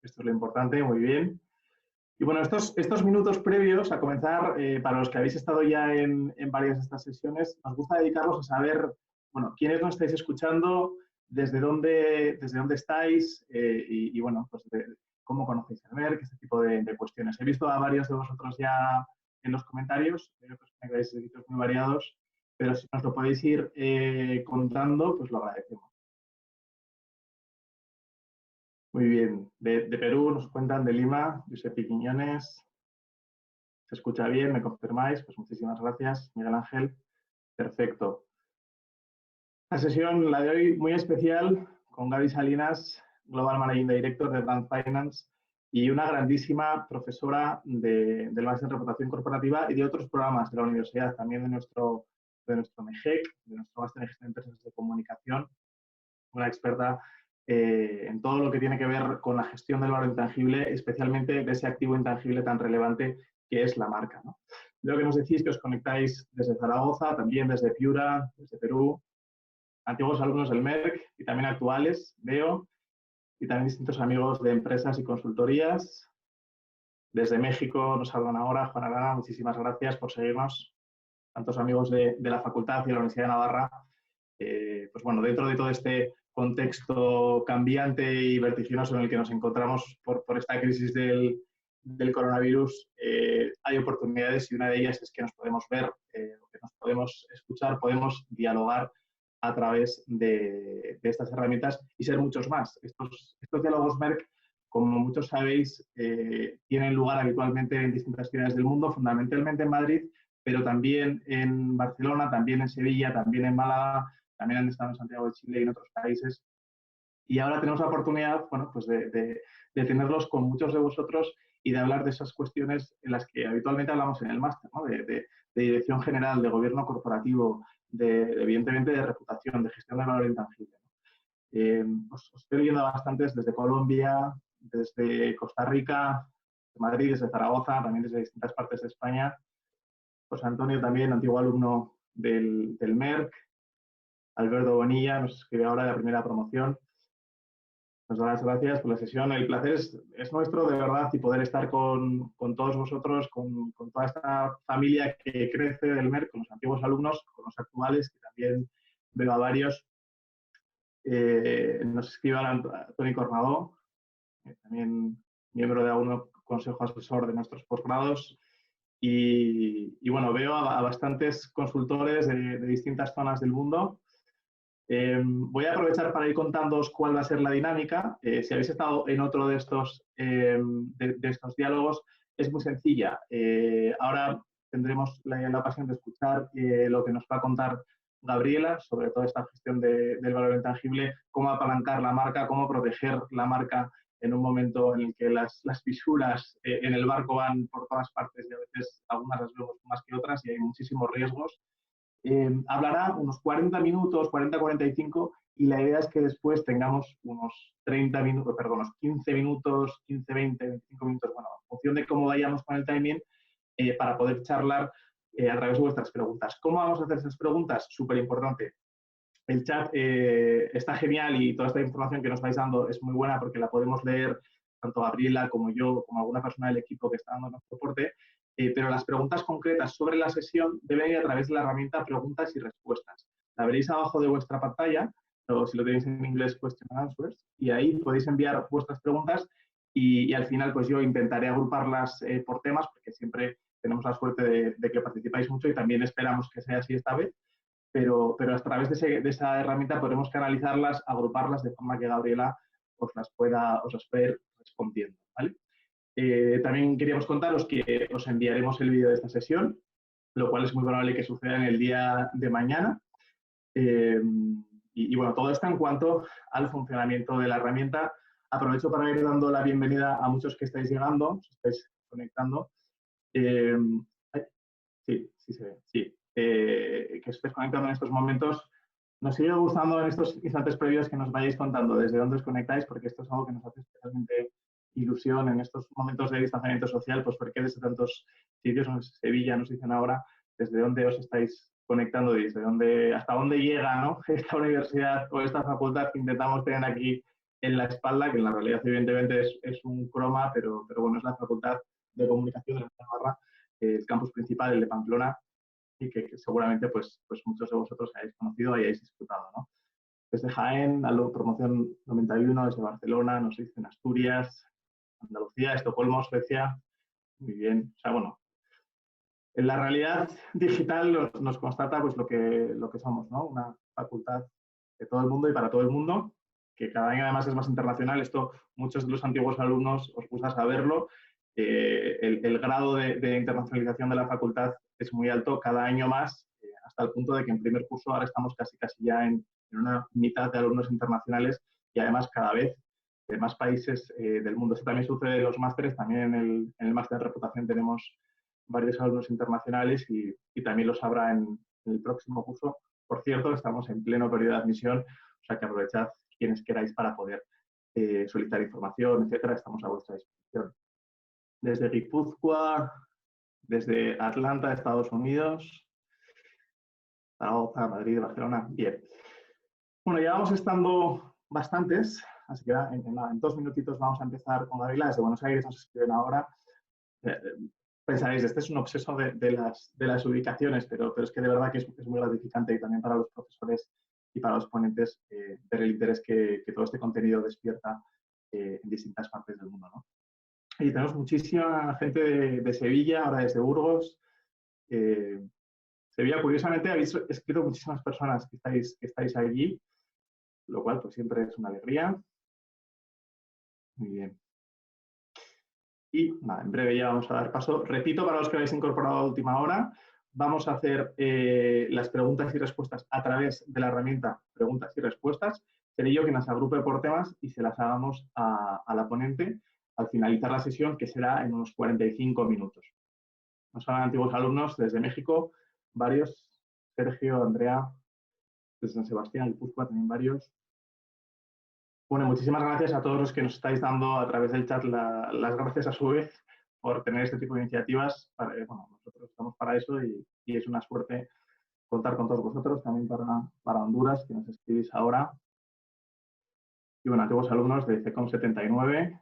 Esto es lo importante, muy bien. Y bueno, estos minutos previos a comenzar, para los que habéis estado ya en varias de estas sesiones, nos gusta dedicarlos a saber, bueno, quiénes nos estáis escuchando, desde dónde estáis bueno, pues cómo conocéis el MERC, este tipo de cuestiones. He visto a varios de vosotros ya en los comentarios, creo que os tengáis servicios muy variados, pero si nos lo podéis ir contando, pues lo agradecemos. Muy bien. De Perú nos cuentan, de Lima, Giuseppe Quiñones. ¿Se escucha bien? ¿Me confirmáis? Pues muchísimas gracias, Miguel Ángel. Perfecto. La sesión, la de hoy, muy especial, con Gaby Salinas, Global Managing Director de Brand Finance y una grandísima profesora del máster en reputación corporativa y de otros programas de la universidad, también de nuestro MEGEC, de nuestro máster en gestión de empresas de comunicación, una experta en todo lo que tiene que ver con la gestión del valor intangible, especialmente de ese activo intangible tan relevante que es la marca, ¿no? Veo que nos decís que os conectáis desde Zaragoza, también desde Piura, desde Perú, antiguos alumnos del MERC y también actuales, veo, y también distintos amigos de empresas y consultorías. Desde México nos saludan ahora, Juan Arana, muchísimas gracias por seguirnos. Tantos amigos de la Facultad y de la Universidad de Navarra. Pues bueno, dentro de todo este contexto cambiante y vertiginoso en el que nos encontramos por esta crisis del coronavirus, hay oportunidades y una de ellas es que nos podemos ver, que nos podemos escuchar, podemos dialogar a través de estas herramientas y ser muchos más. Estos diálogos MERC, como muchos sabéis, tienen lugar habitualmente en distintas ciudades del mundo, fundamentalmente en Madrid, pero también en Barcelona, también en Sevilla, también en Málaga, también han estado en Santiago de Chile y en otros países. Y ahora tenemos la oportunidad, bueno, pues de tenerlos con muchos de vosotros y de hablar de esas cuestiones en las que habitualmente hablamos en el máster, ¿no? De dirección general, de gobierno corporativo, evidentemente de reputación, de gestión del valor intangible. Os estoy viendo bastantes desde Colombia, desde Costa Rica, de Madrid, desde Zaragoza, también desde distintas partes de España. José Antonio también, antiguo alumno del MERC. Alberto Bonilla nos escribe ahora de la primera promoción. Nos da las gracias por la sesión. El placer es nuestro, de verdad, y poder estar con todos vosotros, con toda esta familia que crece del MERC, con los antiguos alumnos, con los actuales, que también veo a varios. Nos escribe ahora Toni Cornadó, también miembro de algún consejo asesor de nuestros posgrados. Y bueno, veo a bastantes consultores de distintas zonas del mundo. Voy a aprovechar para ir contándoos cuál va a ser la dinámica. Si habéis estado en otro de estos diálogos, es muy sencilla. Ahora tendremos la ocasión de escuchar lo que nos va a contar Gabriela sobre toda esta gestión del valor intangible, cómo apalancar la marca, cómo proteger la marca en un momento en el que las fisuras en el barco van por todas partes y a veces algunas las vemos más que otras y hay muchísimos riesgos. Hablará unos 40 minutos, 40-45, y la idea es que después tengamos unos 30 minutos, perdón, unos 15 minutos, 15, 20, 25 minutos, bueno, en función de cómo vayamos con el timing, para poder charlar a través de vuestras preguntas. ¿Cómo vamos a hacer esas preguntas? Súper importante. El chat está genial y toda esta información que nos vais dando es muy buena porque la podemos leer tanto Gabriela como yo, como alguna persona del equipo que está dando soporte, pero las preguntas concretas sobre la sesión deben ir a través de la herramienta preguntas y respuestas. La veréis abajo de vuestra pantalla, o si lo tenéis en inglés, question and answers, y ahí podéis enviar vuestras preguntas y al final pues yo intentaré agruparlas por temas porque siempre tenemos la suerte de que participáis mucho y también esperamos que sea así esta vez. Pero a través de esa herramienta podremos canalizarlas, agruparlas de forma que Gabriela os las pueda ir respondiendo, ¿vale? También queríamos contaros que os enviaremos el vídeo de esta sesión, lo cual es muy probable que suceda en el día de mañana. Y bueno, todo esto en cuanto al funcionamiento de la herramienta. Aprovecho para ir dando la bienvenida a muchos que estáis llegando, os estáis conectando. Sí, se ve, sí. Que estéis conectando en estos momentos. Nos sigue gustando en estos instantes previos que nos vayáis contando desde dónde os conectáis, porque esto es algo que nos hace especialmente ilusión en estos momentos de distanciamiento social, pues porque desde tantos sitios, en Sevilla nos dicen ahora, desde dónde os estáis conectando y desde dónde, hasta dónde llega, ¿no? Esta universidad o esta facultad que intentamos tener aquí en la espalda, que en la realidad evidentemente es un croma, pero bueno, es la Facultad de Comunicación de la Universidad de Navarra, el campus principal, el de Pamplona, y que seguramente pues muchos de vosotros hayáis conocido y hayáis disfrutado, ¿no? Desde Jaén, promoción 91, desde Barcelona, nos dicen Asturias, Andalucía, Estocolmo, Suecia, muy bien. O sea, bueno, en la realidad digital nos constata pues lo que somos, ¿no? Una facultad de todo el mundo y para todo el mundo, que cada año además es más internacional. Esto muchos de los antiguos alumnos os gusta saberlo. El grado de internacionalización de la facultad es muy alto, cada año más, hasta el punto de que en primer curso ahora estamos casi ya en una mitad de alumnos internacionales y además cada vez de más países del mundo. Esto también sucede en los másteres, también en el máster de reputación tenemos varios alumnos internacionales y también los habrá en el próximo curso. Por cierto, estamos en pleno periodo de admisión, o sea que aprovechad quienes queráis para poder solicitar información, etcétera. Estamos a vuestra disposición. Desde Guipúzcoa, desde Atlanta, Estados Unidos, Zaragoza, Madrid, Barcelona. Bien. Bueno, ya vamos estando bastantes, así que en 2 minutitos vamos a empezar con Gabriela. Desde Buenos Aires nos escriben ahora. Pensaréis, este es un obseso de las ubicaciones, pero es que de verdad que es muy gratificante y también para los profesores y para los ponentes ver el interés que todo este contenido despierta en distintas partes del mundo, ¿no? Y tenemos muchísima gente de Sevilla, ahora desde Burgos. Sevilla, curiosamente, habéis escrito muchísimas personas que estáis allí, lo cual pues siempre es una alegría. Muy bien. Y nada, en breve ya vamos a dar paso. Repito, para los que habéis incorporado a última hora, vamos a hacer las preguntas y respuestas a través de la herramienta Preguntas y Respuestas. Seré yo quien las agrupe por temas y se las hagamos a la ponente al finalizar la sesión, que será en unos 45 minutos. Nos son antiguos alumnos desde México, varios. Sergio, Andrea, desde San Sebastián, Guipúzcoa, también varios. Bueno, muchísimas gracias a todos los que nos estáis dando a través del chat las gracias a su vez por tener este tipo de iniciativas. Bueno, nosotros estamos para eso y es una suerte contar con todos vosotros, también para Honduras, que nos escribís ahora. Y bueno, antiguos alumnos de CECOM 79.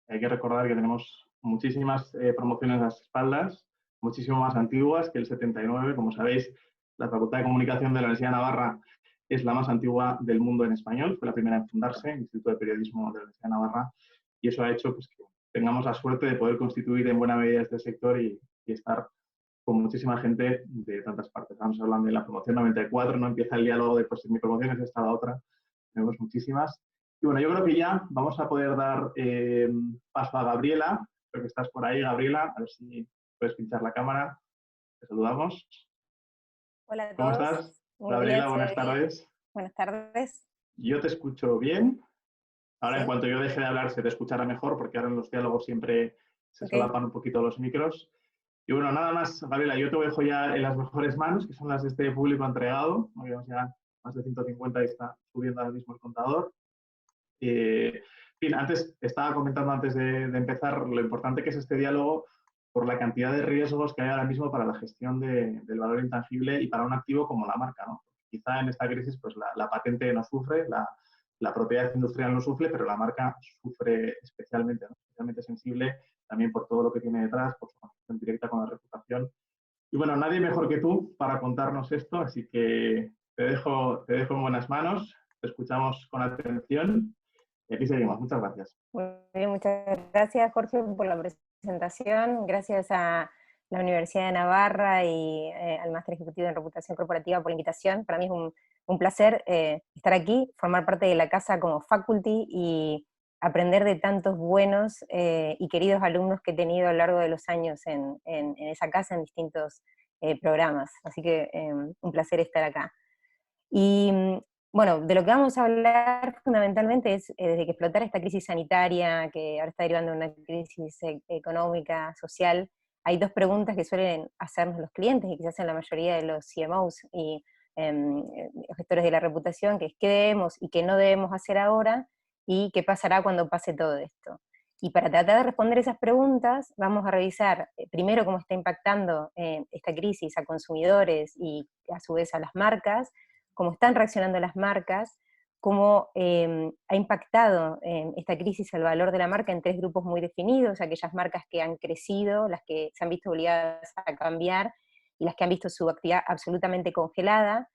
Hay que recordar que tenemos muchísimas promociones a las espaldas, muchísimo más antiguas que el 79. Como sabéis, la Facultad de Comunicación de la Universidad de Navarra es la más antigua del mundo en español, fue la primera en fundarse, el Instituto de Periodismo de la Universidad de Navarra, y eso ha hecho pues, que tengamos la suerte de poder constituir en buena medida este sector y estar con muchísima gente de tantas partes. Estamos hablando de la promoción 94, no empieza el diálogo de pues mi promoción es esta la otra, tenemos muchísimas. Y bueno, yo creo que ya vamos a poder dar paso a Gabriela, creo que estás por ahí, Gabriela, a ver si puedes pinchar la cámara, te saludamos. Hola a ¿Cómo todos. estás? Muy Gabriela, bien, buenas tardes. Buenas tardes. Yo te escucho bien. Ahora, ¿Sí? en cuanto yo deje de hablar, se te escuchará mejor, porque ahora en los diálogos siempre se solapan un poquito los micros. Y bueno, nada más, Gabriela, yo te dejo ya en las mejores manos, que son las de este público entregado. Habíamos ya más de 150 y está subiendo ahora mismo el contador. En fin, estaba comentando antes de empezar lo importante que es este diálogo por la cantidad de riesgos que hay ahora mismo para la gestión del valor intangible y para un activo como la marca, ¿no? Quizá en esta crisis pues la patente no sufre, la propiedad industrial no sufre, pero la marca sufre especialmente, ¿no? Especialmente sensible también por todo lo que tiene detrás, por su conexión directa con la reputación. Y bueno, nadie mejor que tú para contarnos esto, así que te dejo en buenas manos, te escuchamos con atención. Y aquí seguimos. Muchas gracias. Muy bien, muchas gracias, Jorge, por la presentación. Gracias a la Universidad de Navarra y al Máster Ejecutivo en Reputación Corporativa por la invitación. Para mí es un placer estar aquí, formar parte de la casa como faculty y aprender de tantos buenos y queridos alumnos que he tenido a lo largo de los años en esa casa, en distintos programas. Así que un placer estar acá. Y bueno, de lo que vamos a hablar fundamentalmente es desde que explotara esta crisis sanitaria, que ahora está derivando en una crisis económica, social, hay dos preguntas que suelen hacernos los clientes y que se hacen la mayoría de los CMOs y gestores de la reputación, que es qué debemos y qué no debemos hacer ahora y qué pasará cuando pase todo esto. Y para tratar de responder esas preguntas, vamos a revisar primero cómo está impactando esta crisis a consumidores y a su vez a las marcas, cómo están reaccionando las marcas, cómo ha impactado esta crisis el valor de la marca en tres grupos muy definidos: aquellas marcas que han crecido, las que se han visto obligadas a cambiar, y las que han visto su actividad absolutamente congelada,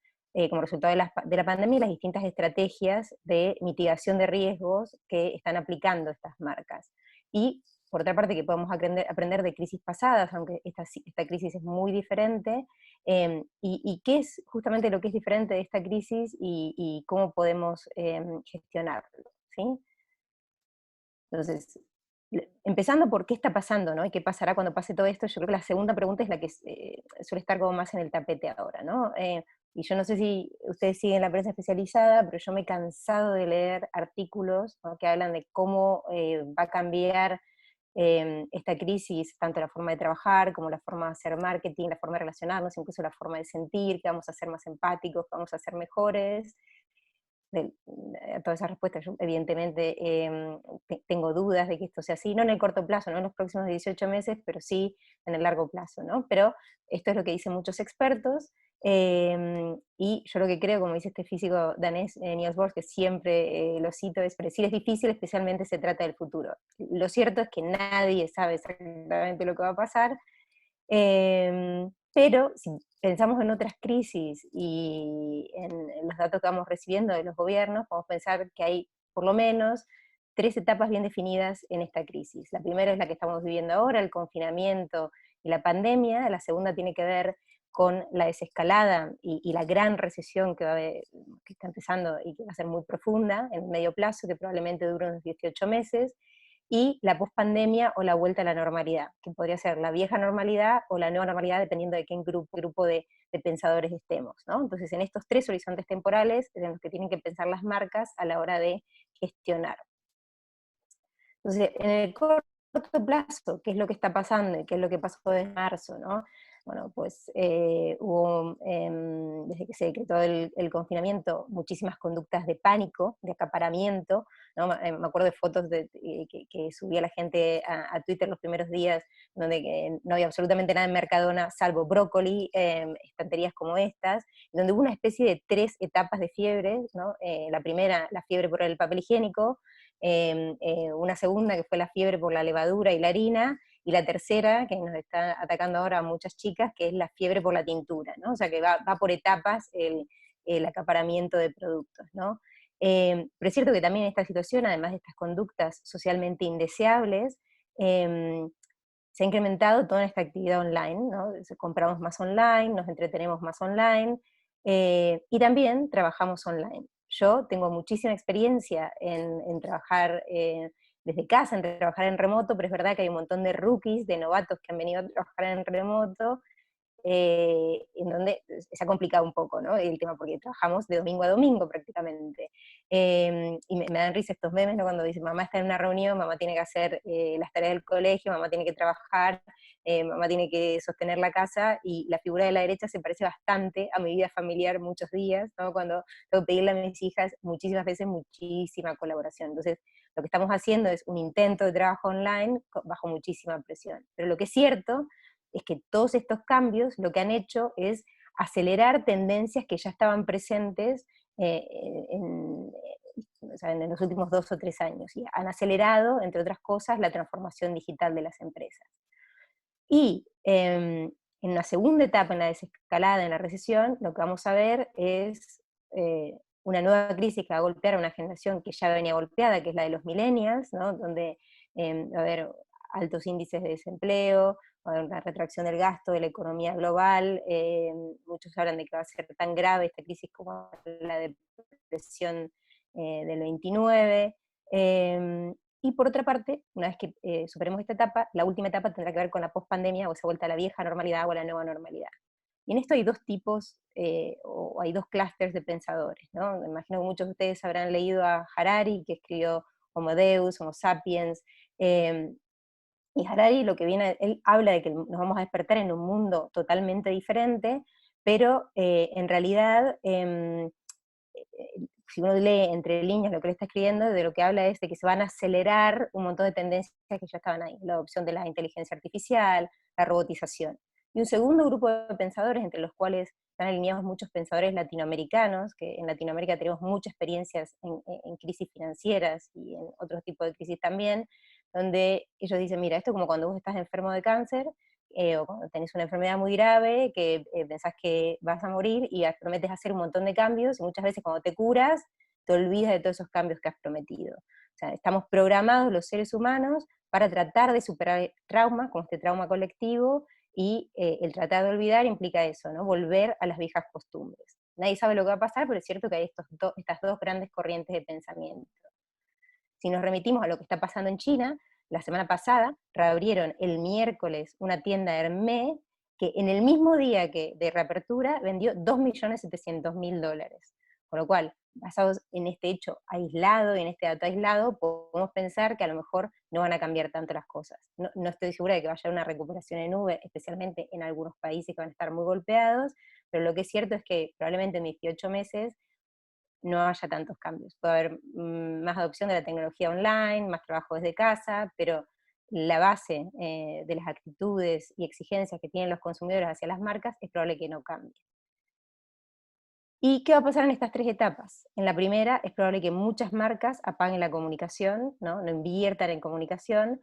como resultado de la pandemia, y las distintas estrategias de mitigación de riesgos que están aplicando estas marcas. Y, por otra parte, que podemos aprender de crisis pasadas, aunque esta crisis es muy diferente, y qué es justamente lo que es diferente de esta crisis y cómo podemos gestionarlo, ¿sí? Entonces, empezando por qué está pasando, ¿no? Y qué pasará cuando pase todo esto, yo creo que la segunda pregunta es la que suele estar como más en el tapete ahora, ¿no? Y yo no sé si ustedes siguen la prensa especializada, pero yo me he cansado de leer artículos, ¿no?, que hablan de cómo va a cambiar esta crisis, tanto la forma de trabajar, como la forma de hacer marketing, la forma de relacionarnos, incluso la forma de sentir, que vamos a ser más empáticos, que vamos a ser mejores. Todas esas respuestas, yo evidentemente tengo dudas de que esto sea así, no en el corto plazo, no en los próximos 18 meses, pero sí en el largo plazo, ¿no? Pero esto es lo que dicen muchos expertos, y yo lo que creo, como dice este físico danés, Niels Bohr, que siempre lo cito, es: predecir es difícil, especialmente se trata del futuro. Lo cierto es que nadie sabe exactamente lo que va a pasar, pero si pensamos en otras crisis y en los datos que vamos recibiendo de los gobiernos, podemos pensar que hay por lo menos tres etapas bien definidas en esta crisis. La primera es la que estamos viviendo ahora, el confinamiento y la pandemia. La segunda tiene que ver con la desescalada y la gran recesión que está empezando y que va a ser muy profunda en el medio plazo, que probablemente dure unos 18 meses. Y la pospandemia o la vuelta a la normalidad, que podría ser la vieja normalidad o la nueva normalidad, dependiendo de qué grupo de pensadores estemos, ¿no? Entonces, en estos tres horizontes temporales es en los que tienen que pensar las marcas a la hora de gestionar. Entonces, en el corto plazo, ¿qué es lo que está pasando y qué es lo que pasó desde marzo, ¿no? Bueno, pues hubo, desde que se decretó el confinamiento, muchísimas conductas de pánico, de acaparamiento, ¿no? Me acuerdo de fotos que subía la gente a Twitter los primeros días, donde no había absolutamente nada en Mercadona, salvo brócoli, estanterías como estas, donde hubo una especie de tres etapas de fiebre, ¿no? La primera, la fiebre por el papel higiénico; una segunda, que fue la fiebre por la levadura y la harina; y la tercera, que nos está atacando ahora a muchas chicas, que es la fiebre por la tintura, ¿no? O sea que va por etapas el acaparamiento de productos, ¿no? Pero es cierto que también en esta situación, además de estas conductas socialmente indeseables, se ha incrementado toda esta actividad online, ¿no? Compramos más online, nos entretenemos más online, y también trabajamos online. Yo tengo muchísima experiencia en trabajar desde casa, en trabajar en remoto, pero es verdad que hay un montón de rookies, de novatos que han venido a trabajar en remoto, en donde se ha complicado un poco, ¿no?, el tema, porque trabajamos de domingo a domingo prácticamente. Y me dan risa estos memes, ¿no?, cuando dicen: mamá está en una reunión, mamá tiene que hacer las tareas del colegio, mamá tiene que trabajar, mamá tiene que sostener la casa, y la figura de la derecha se parece bastante a mi vida familiar muchos días, ¿no?, cuando tengo que pedirle a mis hijas muchísimas veces muchísima colaboración. Entonces, lo que estamos haciendo es un intento de trabajo online bajo muchísima presión. Pero lo que es cierto es que todos estos cambios lo que han hecho es acelerar tendencias que ya estaban presentes eh, en, o sea, en los últimos 2 o 3 años, y han acelerado, entre otras cosas, la transformación digital de las empresas. Y en una segunda etapa, en la desescalada, en la recesión, lo que vamos a ver es una nueva crisis que va a golpear a una generación que ya venía golpeada, que es la de los millennials, ¿no?, donde va a haber altos índices de desempleo, va a haber una retracción del gasto de la economía global. Muchos hablan de que va a ser tan grave esta crisis como la depresión del 29. Y por otra parte, una vez que superemos esta etapa, la última etapa tendrá que ver con la pospandemia, o esa vuelta a la vieja normalidad o a la nueva normalidad. Y en esto hay dos tipos, o hay dos clústeres de pensadores, ¿no? Me imagino que muchos de ustedes habrán leído a Harari, que escribió Homo Deus, Homo Sapiens. Y Harari, lo que viene, él habla de que nos vamos a despertar en un mundo totalmente diferente, pero en realidad, si uno lee entre líneas lo que él está escribiendo, de lo que habla es de que se van a acelerar un montón de tendencias que ya estaban ahí: la adopción de la inteligencia artificial, la robotización. Y un segundo grupo de pensadores, entre los cuales están alineados muchos pensadores latinoamericanos, que en Latinoamérica tenemos muchas experiencias en crisis financieras y en otros tipos de crisis también, donde ellos dicen, mira, esto es como cuando vos estás enfermo de cáncer, o cuando tenés una enfermedad muy grave, que pensás que vas a morir y prometes hacer un montón de cambios, y muchas veces cuando te curas, te olvidas de todos esos cambios que has prometido. O sea, estamos programados los seres humanos para tratar de superar traumas, como este trauma colectivo, y el tratar de olvidar implica eso, ¿no? Volver a las viejas costumbres. Nadie sabe lo que va a pasar, pero es cierto que hay estas dos grandes corrientes de pensamiento. Si nos remitimos a lo que está pasando en China, la semana pasada reabrieron el miércoles una tienda Hermès que en el mismo día de reapertura vendió $2.700.000. Con lo cual, basados en este hecho aislado y en este dato aislado, podemos pensar que a lo mejor no van a cambiar tanto las cosas. No estoy segura de que vaya a haber una recuperación en V, especialmente en algunos países que van a estar muy golpeados, pero lo que es cierto es que probablemente en 18 meses no haya tantos cambios. Puede haber más adopción de la tecnología online, más trabajo desde casa, pero la base de las actitudes y exigencias que tienen los consumidores hacia las marcas es probable que no cambie. ¿Y qué va a pasar en estas tres etapas? En la primera es probable que muchas marcas apaguen la comunicación, no inviertan en comunicación.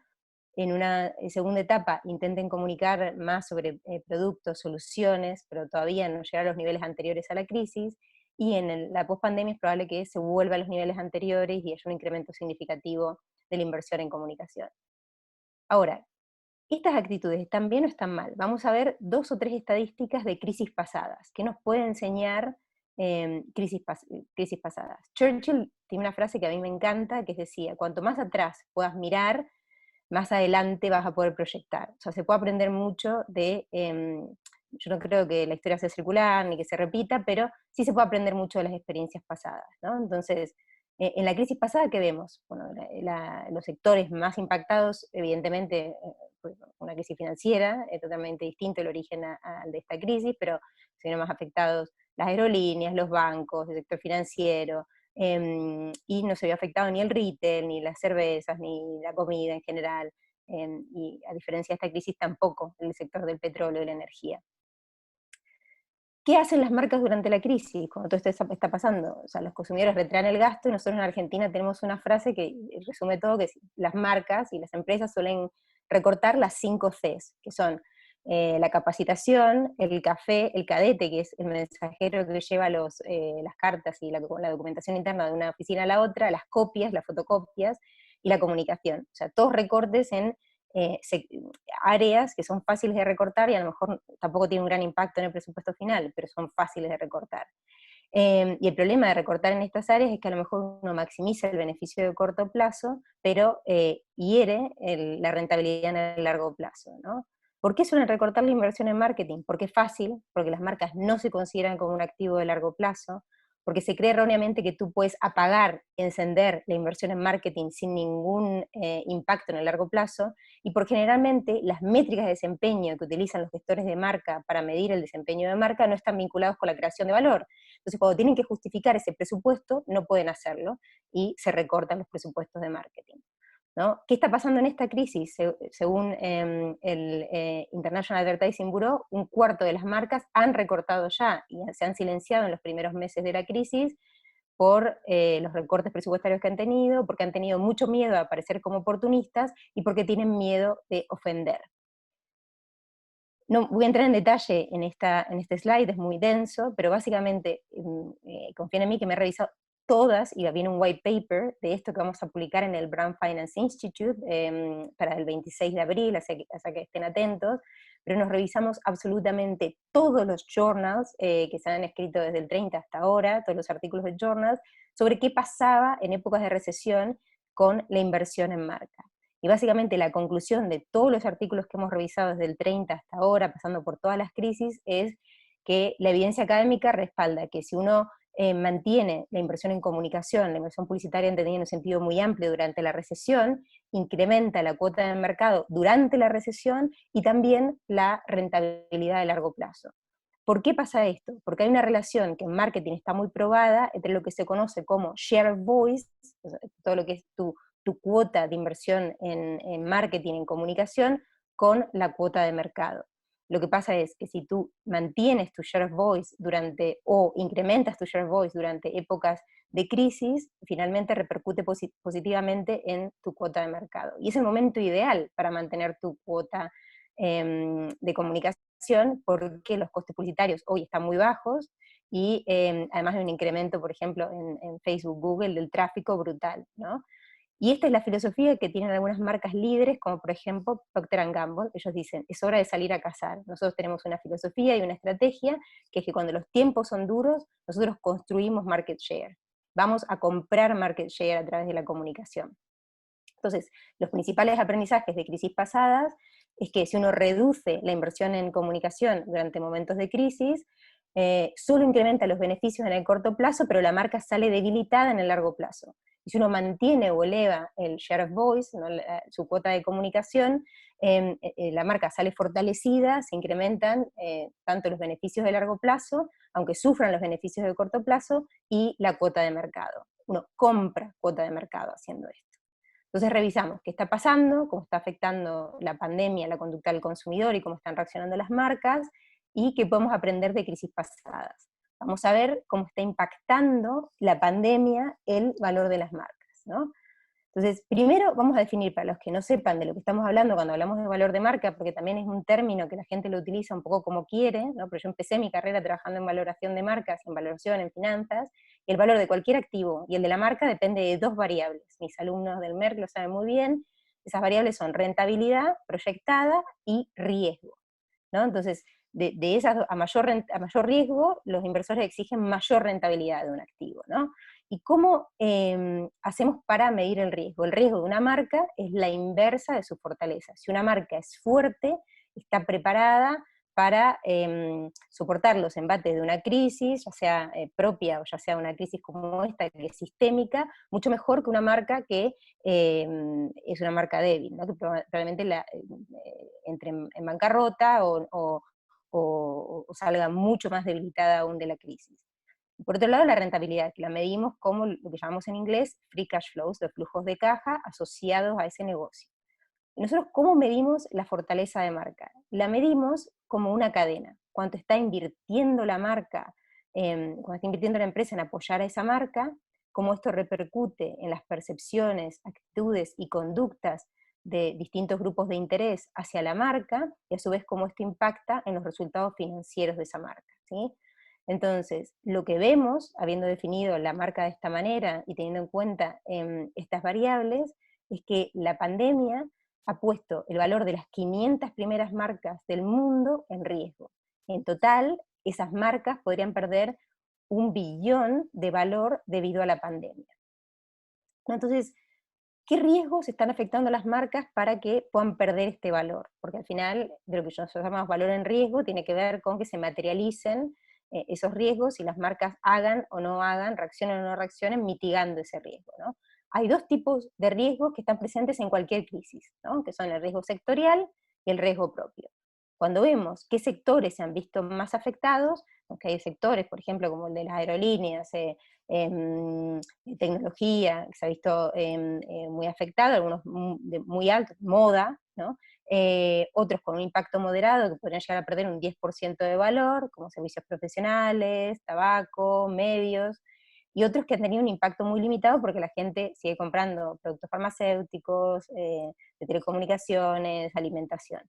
En una segunda etapa intenten comunicar más sobre productos, soluciones, pero todavía no llegar a los niveles anteriores a la crisis. Y en la pospandemia es probable que se vuelva a los niveles anteriores y haya un incremento significativo de la inversión en comunicación. Ahora, ¿estas actitudes están bien o están mal? Vamos a ver 2 o 3 estadísticas de crisis pasadas, que nos pueden enseñar crisis pasadas. Churchill tiene una frase que a mí me encanta, que decía, cuanto más atrás puedas mirar, más adelante vas a poder proyectar. O sea, se puede aprender mucho de, yo no creo que la historia sea circular ni que se repita, pero sí se puede aprender mucho de las experiencias pasadas, ¿no? Entonces, en la crisis pasada, ¿qué vemos? Bueno, los sectores más impactados, evidentemente, fue una crisis financiera, totalmente distinto el origen al de esta crisis, pero se vieron más afectados las aerolíneas, los bancos, el sector financiero, y no se vio afectado ni el retail, ni las cervezas, ni la comida en general, y a diferencia de esta crisis tampoco el sector del petróleo y la energía. ¿Qué hacen las marcas durante la crisis, cuando todo esto está pasando? O sea, los consumidores retraen el gasto y nosotros en Argentina tenemos una frase que resume todo, que es, las marcas y las empresas suelen recortar las 5 Cs, que son la capacitación, el café, el cadete, que es el mensajero que lleva las cartas y la documentación interna de una oficina a la otra, las copias, las fotocopias, y la comunicación. O sea, todos recortes en áreas que son fáciles de recortar y a lo mejor tampoco tienen un gran impacto en el presupuesto final, pero son fáciles de recortar. Y el problema de recortar en estas áreas es que a lo mejor uno maximiza el beneficio de corto plazo, pero hiere la rentabilidad en el largo plazo, ¿no? ¿Por qué suelen recortar la inversión en marketing? Porque es fácil, porque las marcas no se consideran como un activo de largo plazo, porque se cree erróneamente que tú puedes apagar, encender la inversión en marketing sin ningún impacto en el largo plazo, y porque generalmente las métricas de desempeño que utilizan los gestores de marca para medir el desempeño de marca no están vinculados con la creación de valor. Entonces, cuando tienen que justificar ese presupuesto, no pueden hacerlo, y se recortan los presupuestos de marketing, ¿no? ¿Qué está pasando en esta crisis? Según el International Advertising Bureau, 1/4 de las marcas han recortado ya y se han silenciado en los primeros meses de la crisis por los recortes presupuestarios que han tenido, porque han tenido mucho miedo a aparecer como oportunistas y porque tienen miedo de ofender. No voy a entrar en detalle en este slide, es muy denso, pero básicamente confíen en mí que me he revisado todas, y viene un white paper de esto que vamos a publicar en el Brand Finance Institute para el 26 de abril, así que estén atentos, pero nos revisamos absolutamente todos los journals que se han escrito desde el 30 hasta ahora, todos los artículos de journals, sobre qué pasaba en épocas de recesión con la inversión en marca. Y básicamente la conclusión de todos los artículos que hemos revisado desde el 30 hasta ahora, pasando por todas las crisis, es que la evidencia académica respalda que si uno mantiene la inversión en comunicación, la inversión publicitaria entendida en un sentido muy amplio durante la recesión, incrementa la cuota de mercado durante la recesión y también la rentabilidad de largo plazo. ¿Por qué pasa esto? Porque hay una relación que en marketing está muy probada entre lo que se conoce como share of voice, o sea, todo lo que es tu cuota de inversión en marketing, en comunicación, con la cuota de mercado. lo que pasa es que si tú mantienes tu share of voice o incrementas tu share of voice durante épocas de crisis, finalmente repercute positivamente en tu cuota de mercado. Y es el momento ideal para mantener tu cuota de comunicación, porque los costes publicitarios hoy están muy bajos, y además hay un incremento, por ejemplo, en Facebook, Google, del tráfico brutal, ¿no? Y esta es la filosofía que tienen algunas marcas líderes, como por ejemplo Procter & Gamble. Ellos dicen, es hora de salir a cazar. Nosotros tenemos una filosofía y una estrategia, que es que cuando los tiempos son duros, nosotros construimos market share. Vamos a comprar market share a través de la comunicación. Entonces, los principales aprendizajes de crisis pasadas es que si uno reduce la inversión en comunicación durante momentos de crisis, solo incrementa los beneficios en el corto plazo, pero la marca sale debilitada en el largo plazo. Y si uno mantiene o eleva el share of voice, ¿no?, su cuota de comunicación, la marca sale fortalecida, se incrementan tanto los beneficios de largo plazo, aunque sufran los beneficios de corto plazo, y la cuota de mercado. Uno compra cuota de mercado haciendo esto. Entonces revisamos qué está pasando, cómo está afectando la pandemia, la conducta del consumidor y cómo están reaccionando las marcas, y qué podemos aprender de crisis pasadas. Vamos a ver cómo está impactando la pandemia el valor de las marcas, ¿no? Entonces, primero vamos a definir, para los que no sepan de lo que estamos hablando cuando hablamos de valor de marca, porque también es un término que la gente lo utiliza un poco como quiere, ¿no? Pero yo empecé mi carrera trabajando en valoración de marcas, en valoración, en finanzas, y el valor de cualquier activo y el de la marca depende de dos variables. Mis alumnos del MERC lo saben muy bien. Esas variables son rentabilidad proyectada y riesgo, ¿no? Entonces, de esas a mayor riesgo, los inversores exigen mayor rentabilidad de un activo, ¿no? ¿Y cómo hacemos para medir el riesgo? El riesgo de una marca es la inversa de su fortaleza. Si una marca es fuerte, está preparada para soportar los embates de una crisis, ya sea propia o ya sea una crisis como esta, que es sistémica, mucho mejor que una marca que es una marca débil, ¿no? Que probablemente entre en bancarrota o salga mucho más debilitada aún de la crisis. Por otro lado, la rentabilidad, que la medimos como lo que llamamos en inglés free cash flows, los flujos de caja asociados a ese negocio. ¿Y nosotros cómo medimos la fortaleza de marca? La medimos como una cadena. Cuánto está invirtiendo la marca, cuando está invirtiendo la empresa en apoyar a esa marca, cómo esto repercute en las percepciones, actitudes y conductas de distintos grupos de interés hacia la marca, y a su vez cómo esto impacta en los resultados financieros de esa marca, ¿sí? Entonces, lo que vemos, habiendo definido la marca de esta manera y teniendo en cuenta estas variables, es que la pandemia ha puesto el valor de las 500 primeras marcas del mundo en riesgo. En total, esas marcas podrían perder 1 billón de valor debido a la pandemia. Entonces, ¿qué riesgos están afectando a las marcas para que puedan perder este valor? Porque al final, de lo que nosotros llamamos valor en riesgo, tiene que ver con que se materialicen esos riesgos y las marcas hagan o no hagan, reaccionen o no reaccionen, mitigando ese riesgo, ¿no? Hay dos tipos de riesgos que están presentes en cualquier crisis, ¿no? Que son el riesgo sectorial y el riesgo propio. Cuando vemos qué sectores se han visto más afectados, aunque hay sectores, por ejemplo, como el de las aerolíneas, tecnología, que se ha visto muy afectado, algunos de muy alto, moda, ¿no? Otros con un impacto moderado, que podrían llegar a perder un 10% de valor, como servicios profesionales, tabaco, medios, y otros que han tenido un impacto muy limitado porque la gente sigue comprando productos farmacéuticos, de telecomunicaciones, alimentación.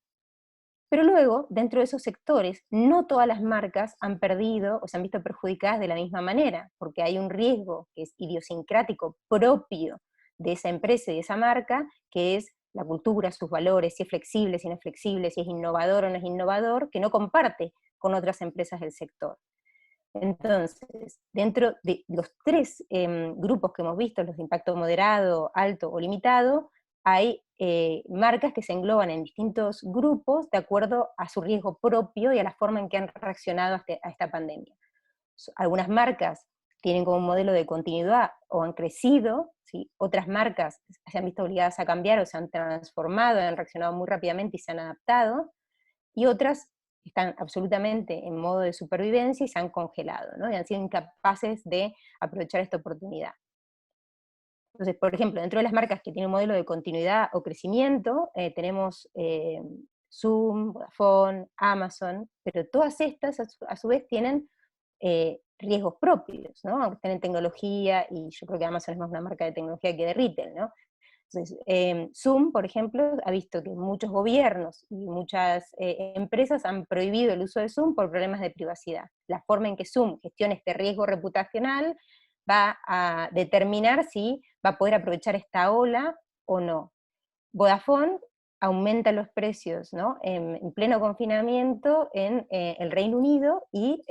Pero luego, dentro de esos sectores, no todas las marcas han perdido o se han visto perjudicadas de la misma manera, porque hay un riesgo que es idiosincrático propio de esa empresa y de esa marca, que es la cultura, sus valores, si es flexible, si no es flexible, si es innovador o no es innovador, que no comparte con otras empresas del sector. Entonces, dentro de los tres grupos que hemos visto, los de impacto moderado, alto o limitado, hay marcas que se engloban en distintos grupos de acuerdo a su riesgo propio y a la forma en que han reaccionado a esta pandemia. Algunas marcas tienen como un modelo de continuidad o han crecido, ¿sí? Otras marcas se han visto obligadas a cambiar o se han transformado, han reaccionado muy rápidamente y se han adaptado, y otras están absolutamente en modo de supervivencia y se han congelado, ¿no? Y han sido incapaces de aprovechar esta oportunidad. Entonces, por ejemplo, dentro de las marcas que tienen un modelo de continuidad o crecimiento, tenemos Zoom, Vodafone, Amazon, pero todas estas a su vez tienen riesgos propios, ¿no? Aunque estén en tecnología, y yo creo que Amazon es más una marca de tecnología que de retail, ¿no? Entonces, Zoom, por ejemplo, ha visto que muchos gobiernos y muchas empresas han prohibido el uso de Zoom por problemas de privacidad. La forma en que Zoom gestiona este riesgo reputacional va a determinar si va a poder aprovechar esta ola o no. Vodafone aumenta los precios, ¿no? En pleno confinamiento en el Reino Unido, y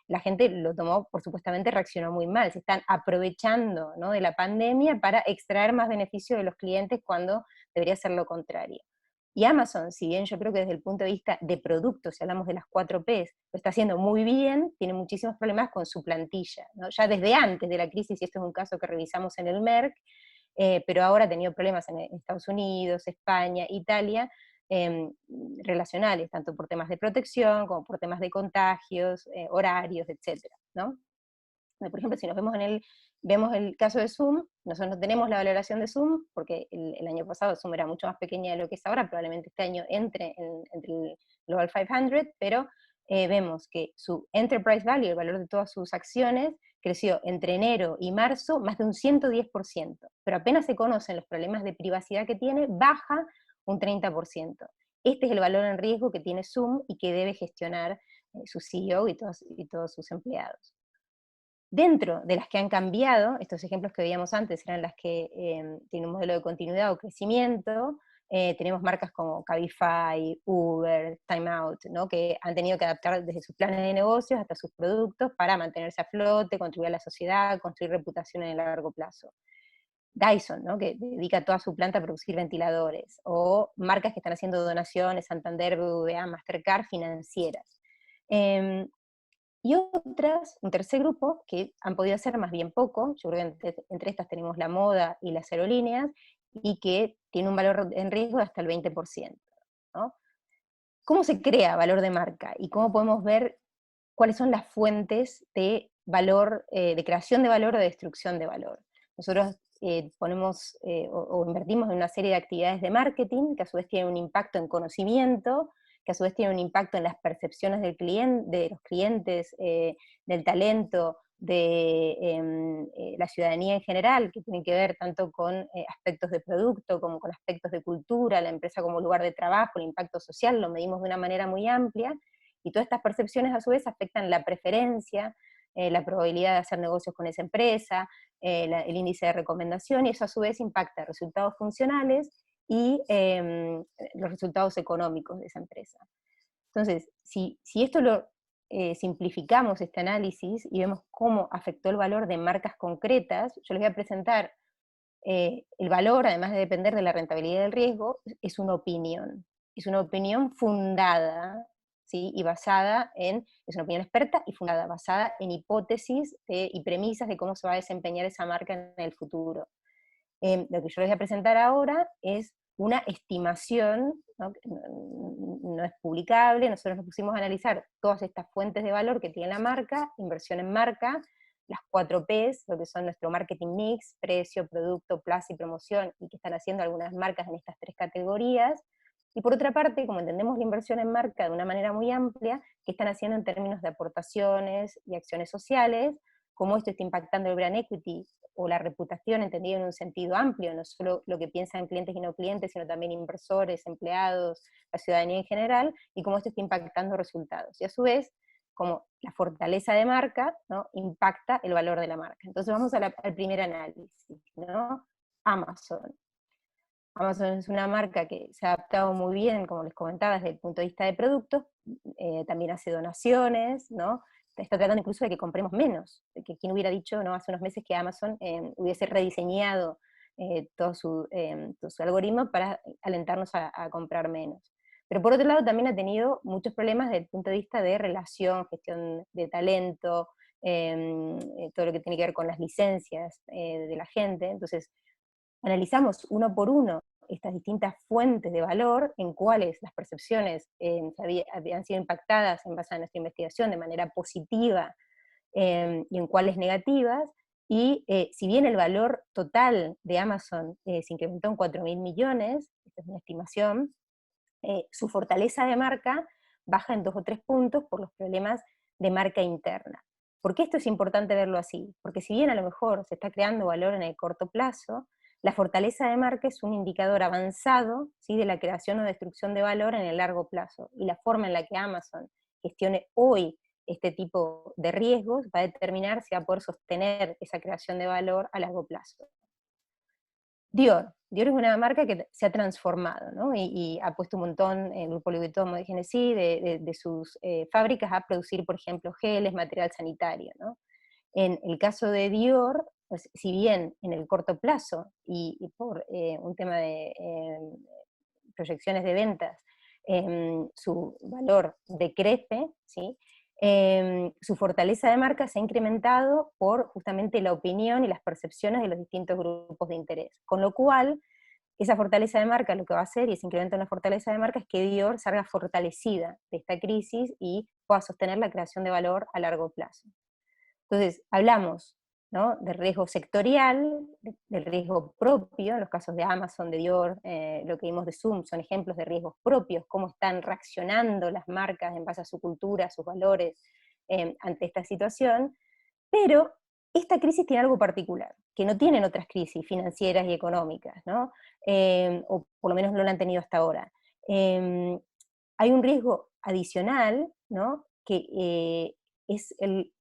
la gente lo tomó, por supuestamente reaccionó muy mal. Se están aprovechando, ¿no?, de la pandemia para extraer más beneficio de los clientes cuando debería ser lo contrario. Y Amazon, si bien yo creo que desde el punto de vista de productos, si hablamos de las 4Ps, lo está haciendo muy bien, tiene muchísimos problemas con su plantilla, ¿no? Ya desde antes de la crisis, y esto es un caso que revisamos en el MERC, pero ahora ha tenido problemas en Estados Unidos, España, Italia, relacionales, tanto por temas de protección como por temas de contagios, horarios, etcétera, ¿no? Por ejemplo, si vemos el caso de Zoom, nosotros no tenemos la valoración de Zoom, porque el año pasado Zoom era mucho más pequeña de lo que es ahora, probablemente este año entre el Global 500, pero vemos que su enterprise value, el valor de todas sus acciones, creció entre enero y marzo más de un 110%, pero apenas se conocen los problemas de privacidad que tiene, baja un 30%. Este es el valor en riesgo que tiene Zoom y que debe gestionar su CEO y todos sus empleados. Dentro de las que han cambiado, estos ejemplos que veíamos antes eran las que tienen un modelo de continuidad o crecimiento, tenemos marcas como Cabify, Uber, Time Out, ¿no?, que han tenido que adaptar desde sus planes de negocios hasta sus productos para mantenerse a flote, contribuir a la sociedad, construir reputación en el largo plazo. Dyson, ¿no?, que dedica toda su planta a producir ventiladores, o marcas que están haciendo donaciones, Santander, BBVA, Mastercard, financieras. Y otras, un tercer grupo, que han podido hacer más bien poco, yo creo que entre estas tenemos la moda y las aerolíneas, y que tiene un valor en riesgo de hasta el 20%, ¿no? ¿Cómo se crea valor de marca? ¿Y cómo podemos ver cuáles son las fuentes de valor, de creación de valor o de destrucción de valor? Nosotros ponemos o invertimos en una serie de actividades de marketing, que a su vez tienen un impacto en conocimiento, que a su vez tiene un impacto en las percepciones del cliente, de los clientes, del talento, de la ciudadanía en general, que tienen que ver tanto con aspectos de producto como con aspectos de cultura, la empresa como lugar de trabajo, el impacto social, lo medimos de una manera muy amplia, y todas estas percepciones a su vez afectan la preferencia, la probabilidad de hacer negocios con esa empresa, el índice de recomendación, y eso a su vez impacta resultados funcionales y los resultados económicos de esa empresa. Entonces, si esto lo simplificamos, este análisis, y vemos cómo afectó el valor de marcas concretas, yo les voy a presentar el valor, además de depender de la rentabilidad del riesgo, es una opinión. Es una opinión fundada, ¿sí?, y es una opinión experta y fundada, basada en hipótesis y premisas de cómo se va a desempeñar esa marca en el futuro. Lo que yo les voy a presentar ahora es una estimación, ¿no?, que no es publicable. Nosotros nos pusimos a analizar todas estas fuentes de valor que tiene la marca, inversión en marca, las 4Ps, lo que son nuestro marketing mix, precio, producto, plaza y promoción, y que están haciendo algunas marcas en estas tres categorías. Y por otra parte, como entendemos la inversión en marca de una manera muy amplia, qué están haciendo en términos de aportaciones y acciones sociales, cómo esto está impactando el brand equity o la reputación entendida en un sentido amplio, no solo lo que piensan clientes y no clientes, sino también inversores, empleados, la ciudadanía en general, y cómo esto está impactando resultados. Y a su vez, cómo la fortaleza de marca, ¿no?, impacta el valor de la marca. Entonces vamos al primer análisis, ¿no? Amazon. Amazon es una marca que se ha adaptado muy bien, como les comentaba, desde el punto de vista de productos, también hace donaciones, ¿no? Está tratando incluso de que compremos menos, de que quien hubiera dicho, ¿no?, hace unos meses que Amazon hubiese rediseñado todo su algoritmo para alentarnos a comprar menos. Pero por otro lado también ha tenido muchos problemas desde el punto de vista de relación, gestión de talento, todo lo que tiene que ver con las licencias de la gente. Entonces, analizamos uno por uno estas distintas fuentes de valor, en cuáles las percepciones habían sido impactadas en base a nuestra investigación de manera positiva y en cuáles negativas, y si bien el valor total de Amazon se incrementó en 4.000 millones, esta es una estimación, su fortaleza de marca baja en 2 o 3 puntos por los problemas de marca interna. ¿Por qué esto es importante verlo así? Porque si bien a lo mejor se está creando valor en el corto plazo, la fortaleza de marca es un indicador avanzado, ¿sí?, de la creación o destrucción de valor en el largo plazo. Y la forma en la que Amazon gestione hoy este tipo de riesgos va a determinar si va a poder sostener esa creación de valor a largo plazo. Dior. Dior es una marca que se ha transformado, ¿no? Y ha puesto un montón, el grupo Louis Vuitton, de Genesis, de sus fábricas a producir, por ejemplo, geles, material sanitario, ¿no? En el caso de Dior, pues, si bien en el corto plazo y por un tema de proyecciones de ventas, su valor decrece, ¿sí? Su fortaleza de marca se ha incrementado por justamente la opinión y las percepciones de los distintos grupos de interés. Con lo cual, esa fortaleza de marca lo que va a hacer, y ese incremento en la fortaleza de marca, es que Dior salga fortalecida de esta crisis y pueda sostener la creación de valor a largo plazo. Entonces, hablamos, ¿no?, del riesgo sectorial, del riesgo propio, en los casos de Amazon, de Dior, lo que vimos de Zoom, son ejemplos de riesgos propios, cómo están reaccionando las marcas en base a su cultura, a sus valores, ante esta situación, pero esta crisis tiene algo particular, que no tienen otras crisis financieras y económicas, ¿no? O por lo menos no lo han tenido hasta ahora. Hay un riesgo adicional, ¿no?, que es el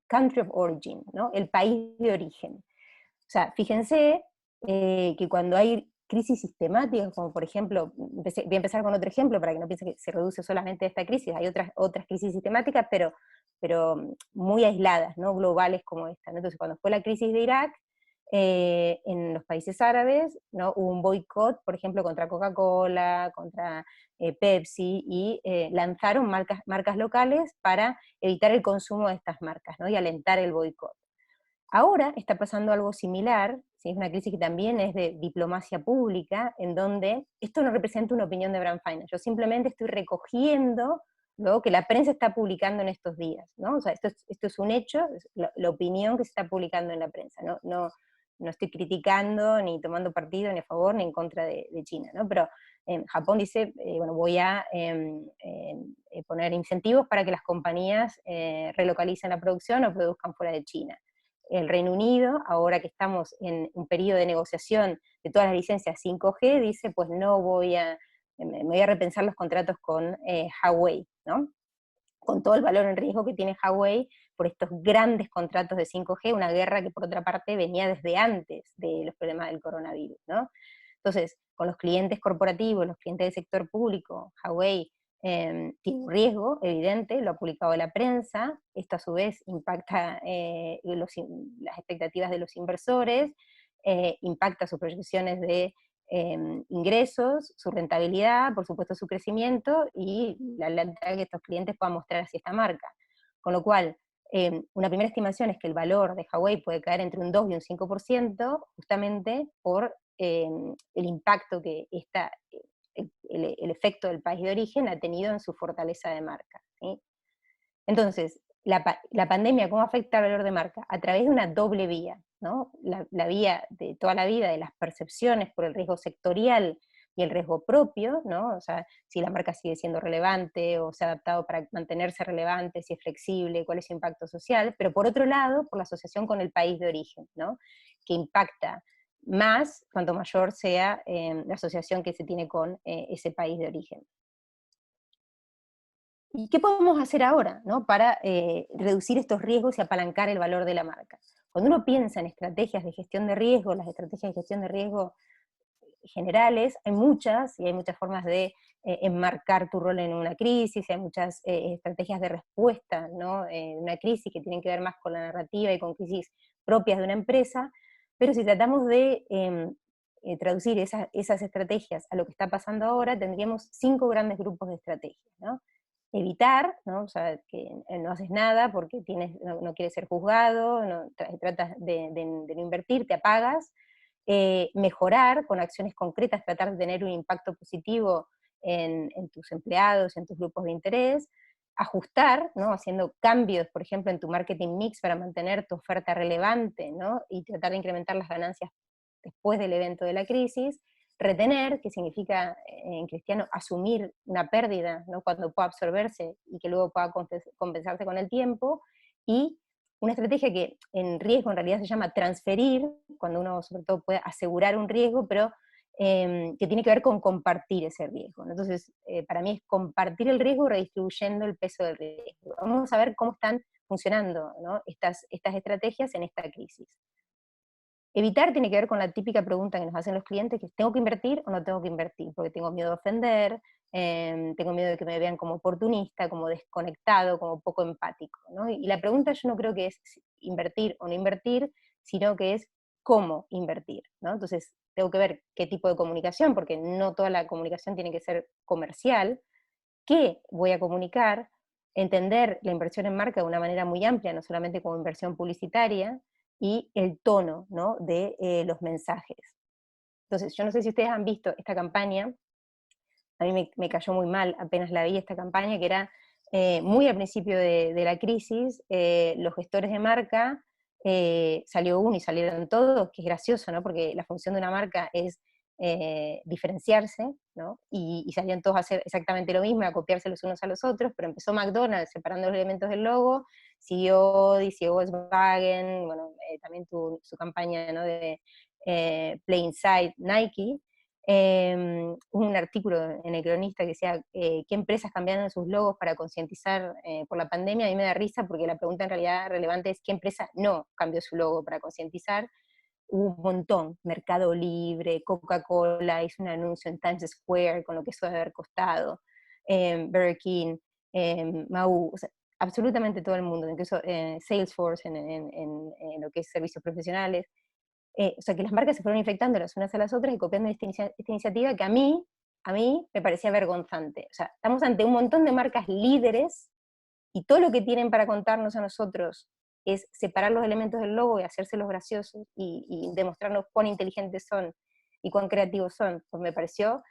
country of origin, ¿no?, el país de origen. O sea, fíjense que cuando hay crisis sistemáticas, como por ejemplo, voy a empezar con otro ejemplo para que no piensen que se reduce solamente a esta crisis, hay otras crisis sistemáticas, pero muy aisladas, no globales como esta, ¿no? Entonces, cuando fue la crisis de Irak, en los países árabes, ¿no?, hubo un boicot, por ejemplo, contra Coca-Cola, contra Pepsi, y lanzaron marcas locales para evitar el consumo de estas marcas, ¿no?, y alentar el boicot. Ahora está pasando algo similar, ¿sí? Es una crisis que también es de diplomacia pública, en donde esto no representa una opinión de Brand Finance, yo simplemente estoy recogiendo lo que la prensa está publicando en estos días, ¿no? O sea, esto es un hecho, es la opinión que se está publicando en la prensa, no estoy criticando, ni tomando partido, ni a favor, ni en contra de China, ¿no? Pero Japón dice, bueno, voy a poner incentivos para que las compañías relocalicen la producción o produzcan fuera de China. El Reino Unido, ahora que estamos en un periodo de negociación de todas las licencias 5G, dice, pues me voy a repensar los contratos con Huawei, ¿no? Con todo el valor en riesgo que tiene Huawei por estos grandes contratos de 5G, una guerra que por otra parte venía desde antes de los problemas del coronavirus, ¿no? Entonces, con los clientes corporativos, los clientes del sector público, Huawei tiene un riesgo evidente, lo ha publicado la prensa, esto a su vez impacta las expectativas de los inversores, impacta sus proyecciones de ingresos, su rentabilidad, por supuesto su crecimiento y la lealtad que estos clientes puedan mostrar hacia esta marca. Con lo cual, una primera estimación es que el valor de Huawei puede caer entre un 2 y un 5%, justamente por el impacto que el efecto del país de origen ha tenido en su fortaleza de marca, ¿sí? Entonces, la pandemia, ¿cómo afecta al valor de marca? A través de una doble vía, ¿no? La vía de toda la vida de las percepciones por el riesgo sectorial y el riesgo propio, ¿no? O sea, si la marca sigue siendo relevante o se ha adaptado para mantenerse relevante, si es flexible, cuál es su impacto social, pero por otro lado, por la asociación con el país de origen, ¿no?, que impacta más cuanto mayor sea la asociación que se tiene con ese país de origen. ¿Y qué podemos hacer ahora, ¿no?, para reducir estos riesgos y apalancar el valor de la marca? Cuando uno piensa en estrategias de gestión de riesgo, las estrategias de gestión de riesgo generales, hay muchas, y hay muchas formas de enmarcar tu rol en una crisis, hay muchas estrategias de respuesta, ¿no?, una crisis que tienen que ver más con la narrativa y con crisis propias de una empresa, pero si tratamos de traducir esas estrategias a lo que está pasando ahora, tendríamos 5 grandes grupos de estrategias, ¿no? Evitar, ¿no? O sea, que no haces nada porque no quieres ser juzgado, tratas de no invertir, te apagas. Mejorar con acciones concretas, tratar de tener un impacto positivo en tus empleados, en tus grupos de interés. Ajustar, ¿no?, haciendo cambios, por ejemplo, en tu marketing mix para mantener tu oferta relevante, ¿no?, y tratar de incrementar las ganancias después del evento de la crisis. retener, que significa en cristiano asumir una pérdida, ¿no? Cuando pueda absorberse y que luego pueda compensarse con el tiempo, y una estrategia que en riesgo en realidad se llama transferir, cuando uno sobre todo puede asegurar un riesgo, pero que tiene que ver con compartir ese riesgo, ¿no? Entonces, para mí es compartir el riesgo redistribuyendo el peso del riesgo. Vamos a ver cómo están funcionando, ¿no? estas estrategias en esta crisis. Evitar tiene que ver con la típica pregunta que nos hacen los clientes, que es, ¿tengo que invertir o no tengo que invertir? Porque tengo miedo de ofender, tengo miedo de que me vean como oportunista, como desconectado, como poco empático, ¿no? Y la pregunta yo no creo que es invertir o no invertir, sino que es cómo invertir, ¿no? Entonces, tengo que ver qué tipo de comunicación, porque no toda la comunicación tiene que ser comercial, qué voy a comunicar, entender la inversión en marca de una manera muy amplia, no solamente como inversión publicitaria, y el tono, ¿no? de los mensajes. Entonces, yo no sé si ustedes han visto esta campaña, a mí me cayó muy mal apenas la vi esta campaña, que era muy al principio de la crisis, los gestores de marca, salió uno y salieron todos, que es gracioso, ¿no? Porque la función de una marca es diferenciarse, ¿no? Y salían todos a hacer exactamente lo mismo, a copiarse los unos a los otros, pero empezó McDonald's separando los elementos del logo, siguió Audi, siguió Volkswagen, bueno, también tuvo su campaña, ¿no? de Play Inside Nike. Hubo un artículo en El Cronista que decía qué empresas cambiaron sus logos para concientizar por la pandemia. A mí me da risa porque la pregunta en realidad relevante es qué empresa no cambió su logo para concientizar. Hubo un montón, Mercado Libre, Coca-Cola hizo un anuncio en Times Square con lo que eso debe haber costado, Burger King, Mau, o sea, absolutamente todo el mundo, incluso Salesforce en lo que es servicios profesionales. O sea, que las marcas se fueron infectando las unas a las otras y copiando esta iniciativa que a mí me parecía vergonzante. O sea, estamos ante un montón de marcas líderes y todo lo que tienen para contarnos a nosotros es separar los elementos del logo y hacérselos graciosos y demostrarnos cuán inteligentes son y cuán creativos son. Pues me pareció,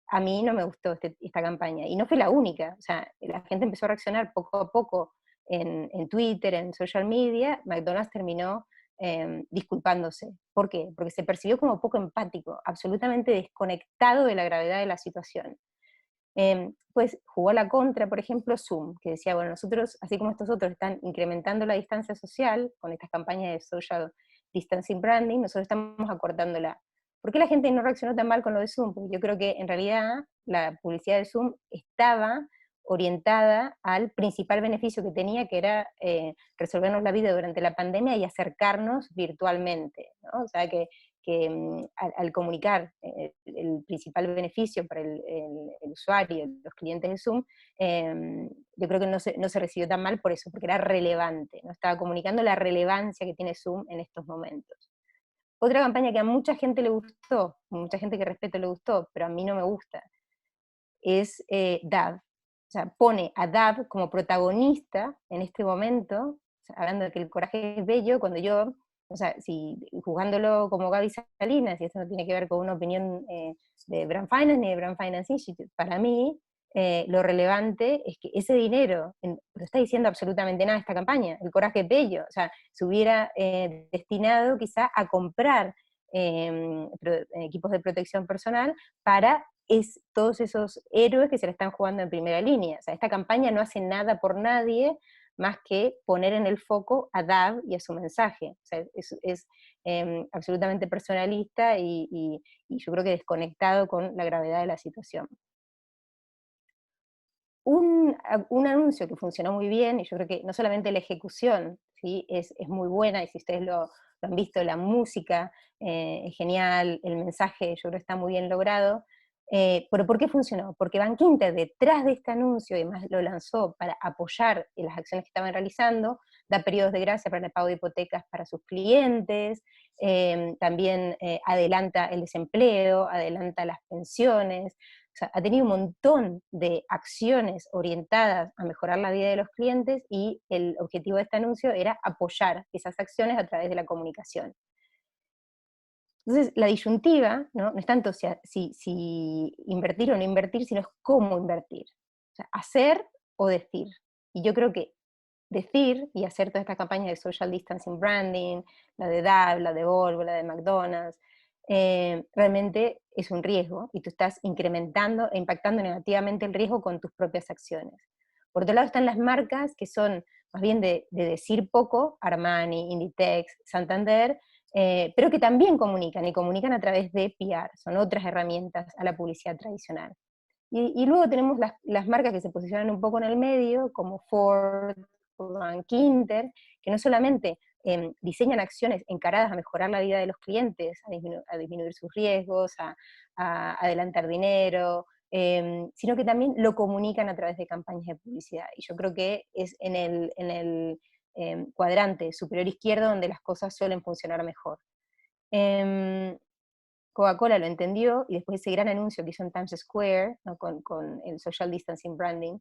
a mí no me gustó esta campaña. Y no fue la única. O sea, la gente empezó a reaccionar poco a poco en Twitter, en social media. McDonald's terminó disculpándose. ¿Por qué? Porque se percibió como poco empático, absolutamente desconectado de la gravedad de la situación. Pues jugó a la contra, por ejemplo, Zoom, que decía, bueno, nosotros, así como estos otros están incrementando la distancia social con estas campañas de social distancing branding, nosotros estamos acortándola. ¿Por qué la gente no reaccionó tan mal con lo de Zoom? Porque yo creo que en realidad la publicidad de Zoom estaba orientada al principal beneficio que tenía, que era resolvernos la vida durante la pandemia y acercarnos virtualmente, ¿no? O sea, que al comunicar el principal beneficio para el usuario, los clientes de Zoom, yo creo que no se recibió tan mal por eso, porque era relevante, ¿no? Estaba comunicando la relevancia que tiene Zoom en estos momentos. Otra campaña que a mucha gente le gustó, mucha gente que respeto le gustó, pero a mí no me gusta, es Dove. O sea, pone a Dove como protagonista en este momento, o sea, hablando de que el coraje es bello, cuando yo, o sea, si jugándolo como Gaby Salinas, y eso no tiene que ver con una opinión de Brand Finance ni de Brand Finance Institute, para mí lo relevante es que ese dinero, no está diciendo absolutamente nada esta campaña, el coraje es bello, o sea, se hubiera destinado quizá a comprar equipos de protección personal para todos esos héroes que se la están jugando en primera línea. O sea, esta campaña no hace nada por nadie más que poner en el foco a Dove y a su mensaje. O sea, es absolutamente personalista y yo creo que desconectado con la gravedad de la situación. Un anuncio que funcionó muy bien, y yo creo que no solamente la ejecución, ¿sí? es muy buena, y si ustedes lo han visto, la música es genial, el mensaje yo creo que está muy bien logrado, pero ¿por qué funcionó? Porque Bankinter detrás de este anuncio, y además lo lanzó para apoyar en las acciones que estaban realizando, da periodos de gracia para el pago de hipotecas para sus clientes, también adelanta el desempleo, adelanta las pensiones, o sea, ha tenido un montón de acciones orientadas a mejorar la vida de los clientes y el objetivo de este anuncio era apoyar esas acciones a través de la comunicación. Entonces, la disyuntiva no es tanto si invertir o no invertir, sino es cómo invertir. O sea, hacer o decir. Y yo creo que decir y hacer todas estas campañas de social distancing branding, la de DAB, la de Volvo, la de McDonald's, realmente es un riesgo, y tú estás incrementando e impactando negativamente el riesgo con tus propias acciones. Por otro lado están las marcas que son más bien de decir poco, Armani, Inditex, Santander, pero que también comunican, y comunican a través de PR, son otras herramientas a la publicidad tradicional. Y luego tenemos las marcas que se posicionan un poco en el medio, como Ford, Kinder, que no solamente diseñan acciones encaradas a mejorar la vida de los clientes, a disminuir sus riesgos, a adelantar dinero, sino que también lo comunican a través de campañas de publicidad. Y yo creo que es en el cuadrante superior izquierdo donde las cosas suelen funcionar mejor. Coca-Cola lo entendió, y después de ese gran anuncio que hizo en Times Square, ¿no? con el social distancing branding,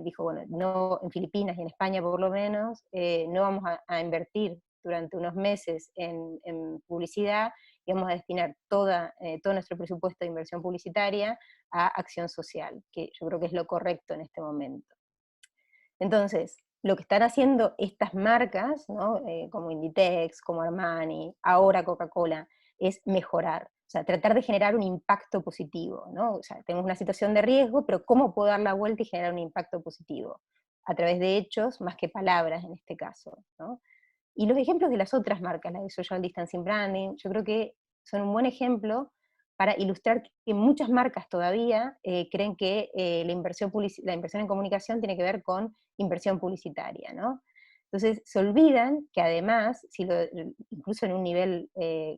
dijo, bueno, no, en Filipinas y en España por lo menos, no vamos a invertir durante unos meses en publicidad, y vamos a destinar todo nuestro presupuesto de inversión publicitaria a acción social, que yo creo que es lo correcto en este momento. Entonces, lo que están haciendo estas marcas, ¿no? Como Inditex, como Armani, ahora Coca-Cola, es mejorar, o sea, tratar de generar un impacto positivo, ¿no? O sea, tenemos una situación de riesgo, pero ¿cómo puedo dar la vuelta y generar un impacto positivo? A través de hechos más que palabras en este caso, ¿no? Y los ejemplos de las otras marcas, la de Social Distancing Branding, yo creo que son un buen ejemplo para ilustrar que muchas marcas todavía creen que la inversión en comunicación tiene que ver con inversión publicitaria, ¿no? Entonces se olvidan que además, incluso en un nivel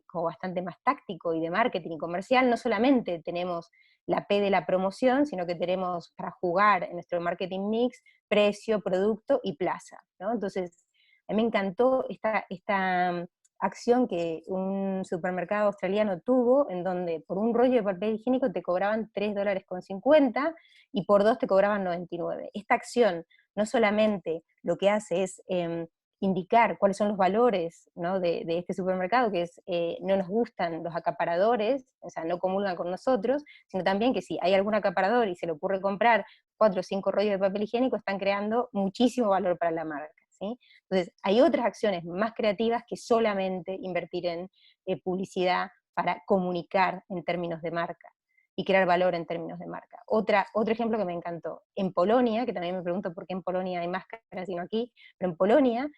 como bastante más táctico y de marketing y comercial, no solamente tenemos la P de la promoción, sino que tenemos para jugar en nuestro marketing mix precio, producto y plaza, ¿no? Entonces, a mí me encantó esta acción que un supermercado australiano tuvo, en donde por un rollo de papel higiénico te cobraban $3,50 y por 2 te cobraban 99. Esta acción no solamente lo que hace es indicar cuáles son los valores, ¿no? de este supermercado, que es no nos gustan los acaparadores, o sea, no comulgan con nosotros, sino también que si hay algún acaparador y se le ocurre comprar 4 o 5 rollos de papel higiénico, están creando muchísimo valor para la marca, ¿sí? Entonces, hay otras acciones más creativas que solamente invertir en publicidad para comunicar en términos de marca y crear valor en términos de marca. Otro ejemplo que me encantó, en Polonia, que también me pregunto por qué en Polonia hay máscaras y no aquí, pero en Polonia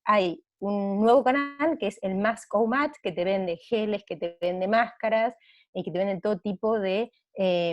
hay un nuevo canal que es el Mask-O-Mat, que te vende geles, que te vende máscaras, y que te venden todo tipo de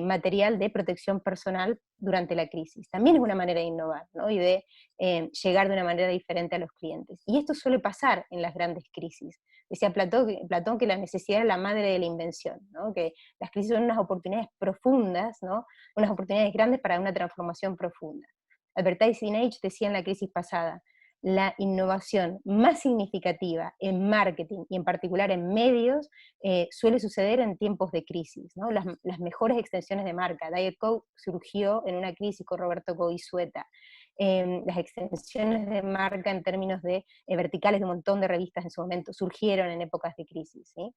material de protección personal durante la crisis. También es una manera de innovar, ¿no? Y de llegar de una manera diferente a los clientes. Y esto suele pasar en las grandes crisis. Decía Platón que la necesidad es la madre de la invención, ¿no? Que las crisis son unas oportunidades profundas, ¿no? Unas oportunidades grandes para una transformación profunda. Advertising Age decía en la crisis pasada, la innovación más significativa en marketing y en particular en medios suele suceder en tiempos de crisis, ¿no? Las mejores extensiones de marca. Diet Coke surgió en una crisis con Roberto Goizueta. Las extensiones de marca en términos de verticales de un montón de revistas en su momento surgieron en épocas de crisis, ¿sí?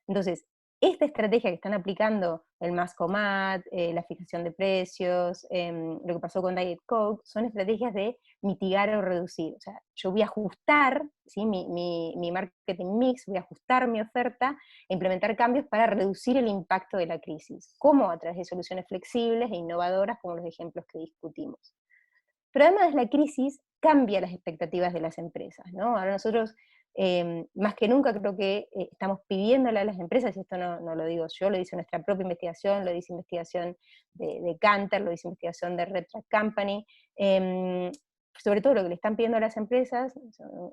Entonces, esta estrategia que están aplicando el Mascomat, la fijación de precios, lo que pasó con Diet Coke, son estrategias de mitigar o reducir. O sea, yo voy a ajustar, ¿sí? mi marketing mix, voy a ajustar mi oferta e implementar cambios para reducir el impacto de la crisis. ¿Cómo? A través de soluciones flexibles e innovadoras, como los ejemplos que discutimos. Pero además la crisis cambia las expectativas de las empresas, ¿no? Ahora nosotros, más que nunca, creo que estamos pidiéndole a las empresas, y esto no lo digo yo, lo dice nuestra propia investigación, lo dice investigación de Kantar, lo dice investigación de Red Track Company, sobre todo lo que le están pidiendo a las empresas,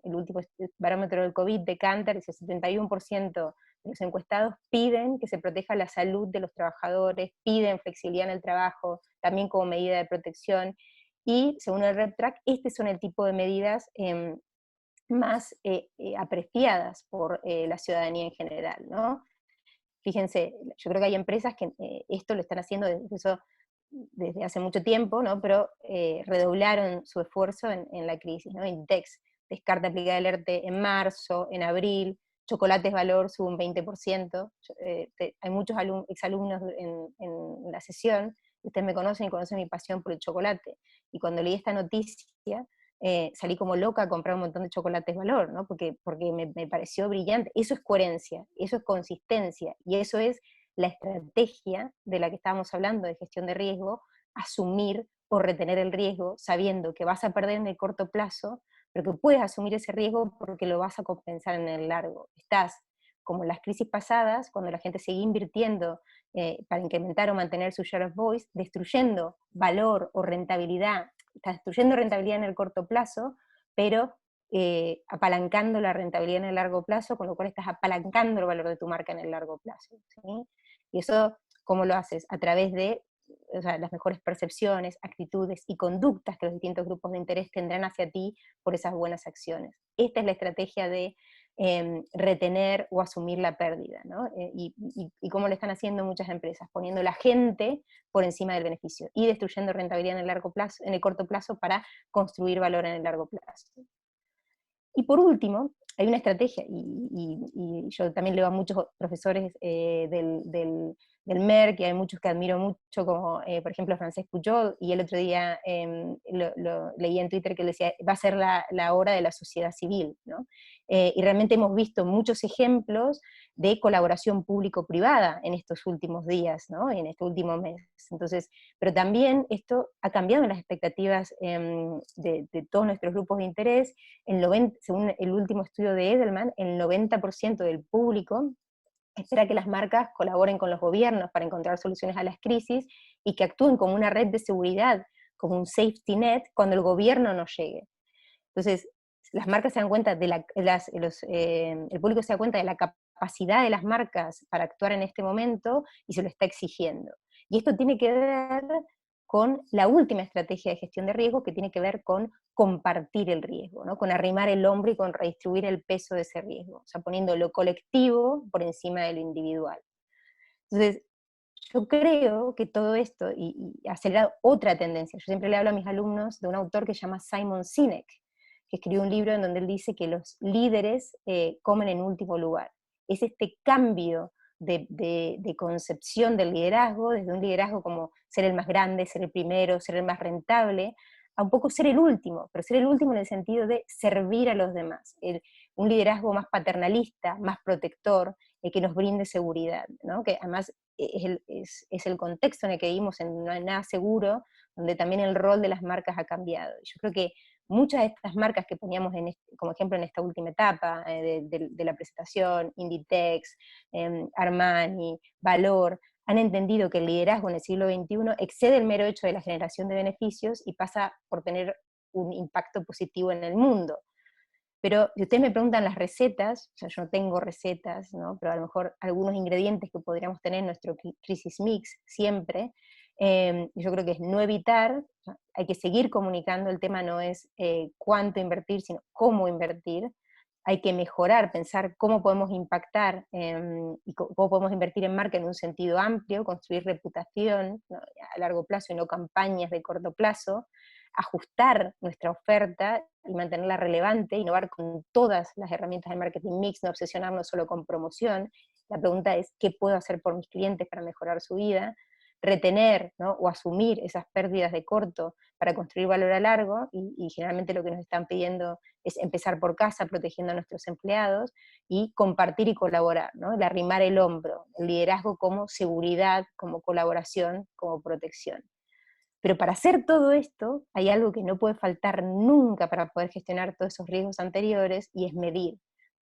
el último barómetro del COVID de Kantar, dice 71% de los encuestados piden que se proteja la salud de los trabajadores, piden flexibilidad en el trabajo, también como medida de protección, y según el RepTrack, este son el tipo de medidas más apreciadas por la ciudadanía en general, ¿no? Fíjense, yo creo que hay empresas que esto lo están haciendo desde hace mucho tiempo, ¿no? Pero redoblaron su esfuerzo en la crisis, ¿no? Inditex descarta aplicar el ERTE en marzo, en abril, Chocolates Valor sube un 20%, hay muchos exalumnos en la sesión, ustedes me conocen y conocen mi pasión por el chocolate, y cuando leí esta noticia, salí como loca a comprar un montón de chocolates valor, ¿no? Porque me pareció brillante. Eso es coherencia, eso es consistencia, y eso es la estrategia de la que estábamos hablando, de gestión de riesgo, asumir o retener el riesgo, sabiendo que vas a perder en el corto plazo, pero que puedes asumir ese riesgo porque lo vas a compensar en el largo. Estás, como en las crisis pasadas, cuando la gente seguía invirtiendo para incrementar o mantener su share of voice, destruyendo valor o rentabilidad. Estás destruyendo rentabilidad en el corto plazo, pero apalancando la rentabilidad en el largo plazo, con lo cual estás apalancando el valor de tu marca en el largo plazo, ¿sí? Y eso, ¿cómo lo haces? A través de, o sea, las mejores percepciones, actitudes y conductas que los distintos grupos de interés tendrán hacia ti por esas buenas acciones. Esta es la estrategia de retener o asumir la pérdida, ¿no? Y cómo lo están haciendo muchas empresas, poniendo la gente por encima del beneficio y destruyendo rentabilidad en el largo plazo, en el corto plazo, para construir valor en el largo plazo. Y por último, hay una estrategia, y yo también leo a muchos profesores del MERC, y hay muchos que admiro mucho, como por ejemplo Francesc Pujol, y el otro día lo leí en Twitter que le decía, va a ser la hora de la sociedad civil, ¿no? Y realmente hemos visto muchos ejemplos de colaboración público-privada en estos últimos días, ¿no? En este último mes. Entonces, pero también esto ha cambiado las expectativas de todos nuestros grupos de interés. Según el último estudio de Edelman, el 90% del público espera que las marcas colaboren con los gobiernos para encontrar soluciones a las crisis y que actúen como una red de seguridad, como un safety net, cuando el gobierno no llegue. Entonces, las marcas se dan cuenta el público se da cuenta de la capacidad de las marcas para actuar en este momento y se lo está exigiendo. Y esto tiene que ver con la última estrategia de gestión de riesgo, que tiene que ver con compartir el riesgo, ¿no? Con arrimar el hombro y con redistribuir el peso de ese riesgo, o sea, poniendo lo colectivo por encima de lo individual. Entonces, yo creo que todo esto, y acelera otra tendencia. Yo siempre le hablo a mis alumnos de un autor que se llama Simon Sinek, que escribió un libro en donde él dice que los líderes comen en último lugar. Es este cambio de concepción del liderazgo, desde un liderazgo como ser el más grande, ser el primero, ser el más rentable, a un poco ser el último, pero ser el último en el sentido de servir a los demás. Un liderazgo más paternalista, más protector, que nos brinde seguridad, ¿no? Que además es el contexto en el que vivimos, en no hay nada seguro, donde también el rol de las marcas ha cambiado. Yo creo que muchas de estas marcas que poníamos como ejemplo en esta última etapa de la presentación, Inditex, Armani, Valor, han entendido que el liderazgo en el siglo XXI excede el mero hecho de la generación de beneficios y pasa por tener un impacto positivo en el mundo. Pero si ustedes me preguntan las recetas, o sea, yo no tengo recetas, ¿no? Pero a lo mejor algunos ingredientes que podríamos tener en nuestro crisis mix siempre, yo creo que es no evitar, o sea, hay que seguir comunicando, el tema no es cuánto invertir, sino cómo invertir. Hay que mejorar, pensar cómo podemos impactar y cómo podemos invertir en marca en un sentido amplio, construir reputación, ¿no? A largo plazo y no campañas de corto plazo, ajustar nuestra oferta y mantenerla relevante, innovar con todas las herramientas del marketing mix, no obsesionarnos solo con promoción. La pregunta es, ¿qué puedo hacer por mis clientes para mejorar su vida? Retener, ¿no? O asumir esas pérdidas de corto para construir valor a largo, y generalmente lo que nos están pidiendo es empezar por casa, protegiendo a nuestros empleados, y compartir y colaborar, ¿no? El arrimar el hombro, el liderazgo como seguridad, como colaboración, como protección. Pero para hacer todo esto, hay algo que no puede faltar nunca para poder gestionar todos esos riesgos anteriores, y es medir.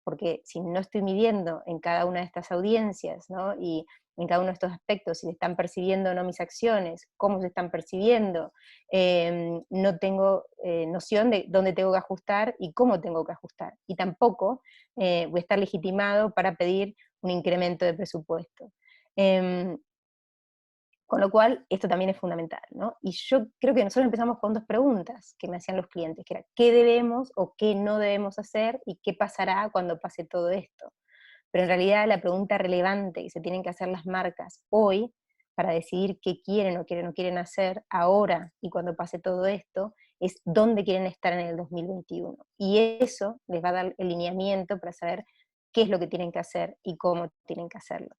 Porque si no estoy midiendo en cada una de estas audiencias, ¿no? Y en cada uno de estos aspectos, si se están percibiendo o no mis acciones, cómo se están percibiendo, no tengo noción de dónde tengo que ajustar y cómo tengo que ajustar. Y tampoco voy a estar legitimado para pedir un incremento de presupuesto. Con lo cual, esto también es fundamental, ¿no? Y yo creo que nosotros empezamos con dos preguntas que me hacían los clientes, que era, ¿qué debemos o qué no debemos hacer y qué pasará cuando pase todo esto? Pero en realidad la pregunta relevante que se tienen que hacer las marcas hoy para decidir qué quieren o no quieren hacer ahora y cuando pase todo esto, es dónde quieren estar en el 2021. Y eso les va a dar el lineamiento para saber qué es lo que tienen que hacer y cómo tienen que hacerlo.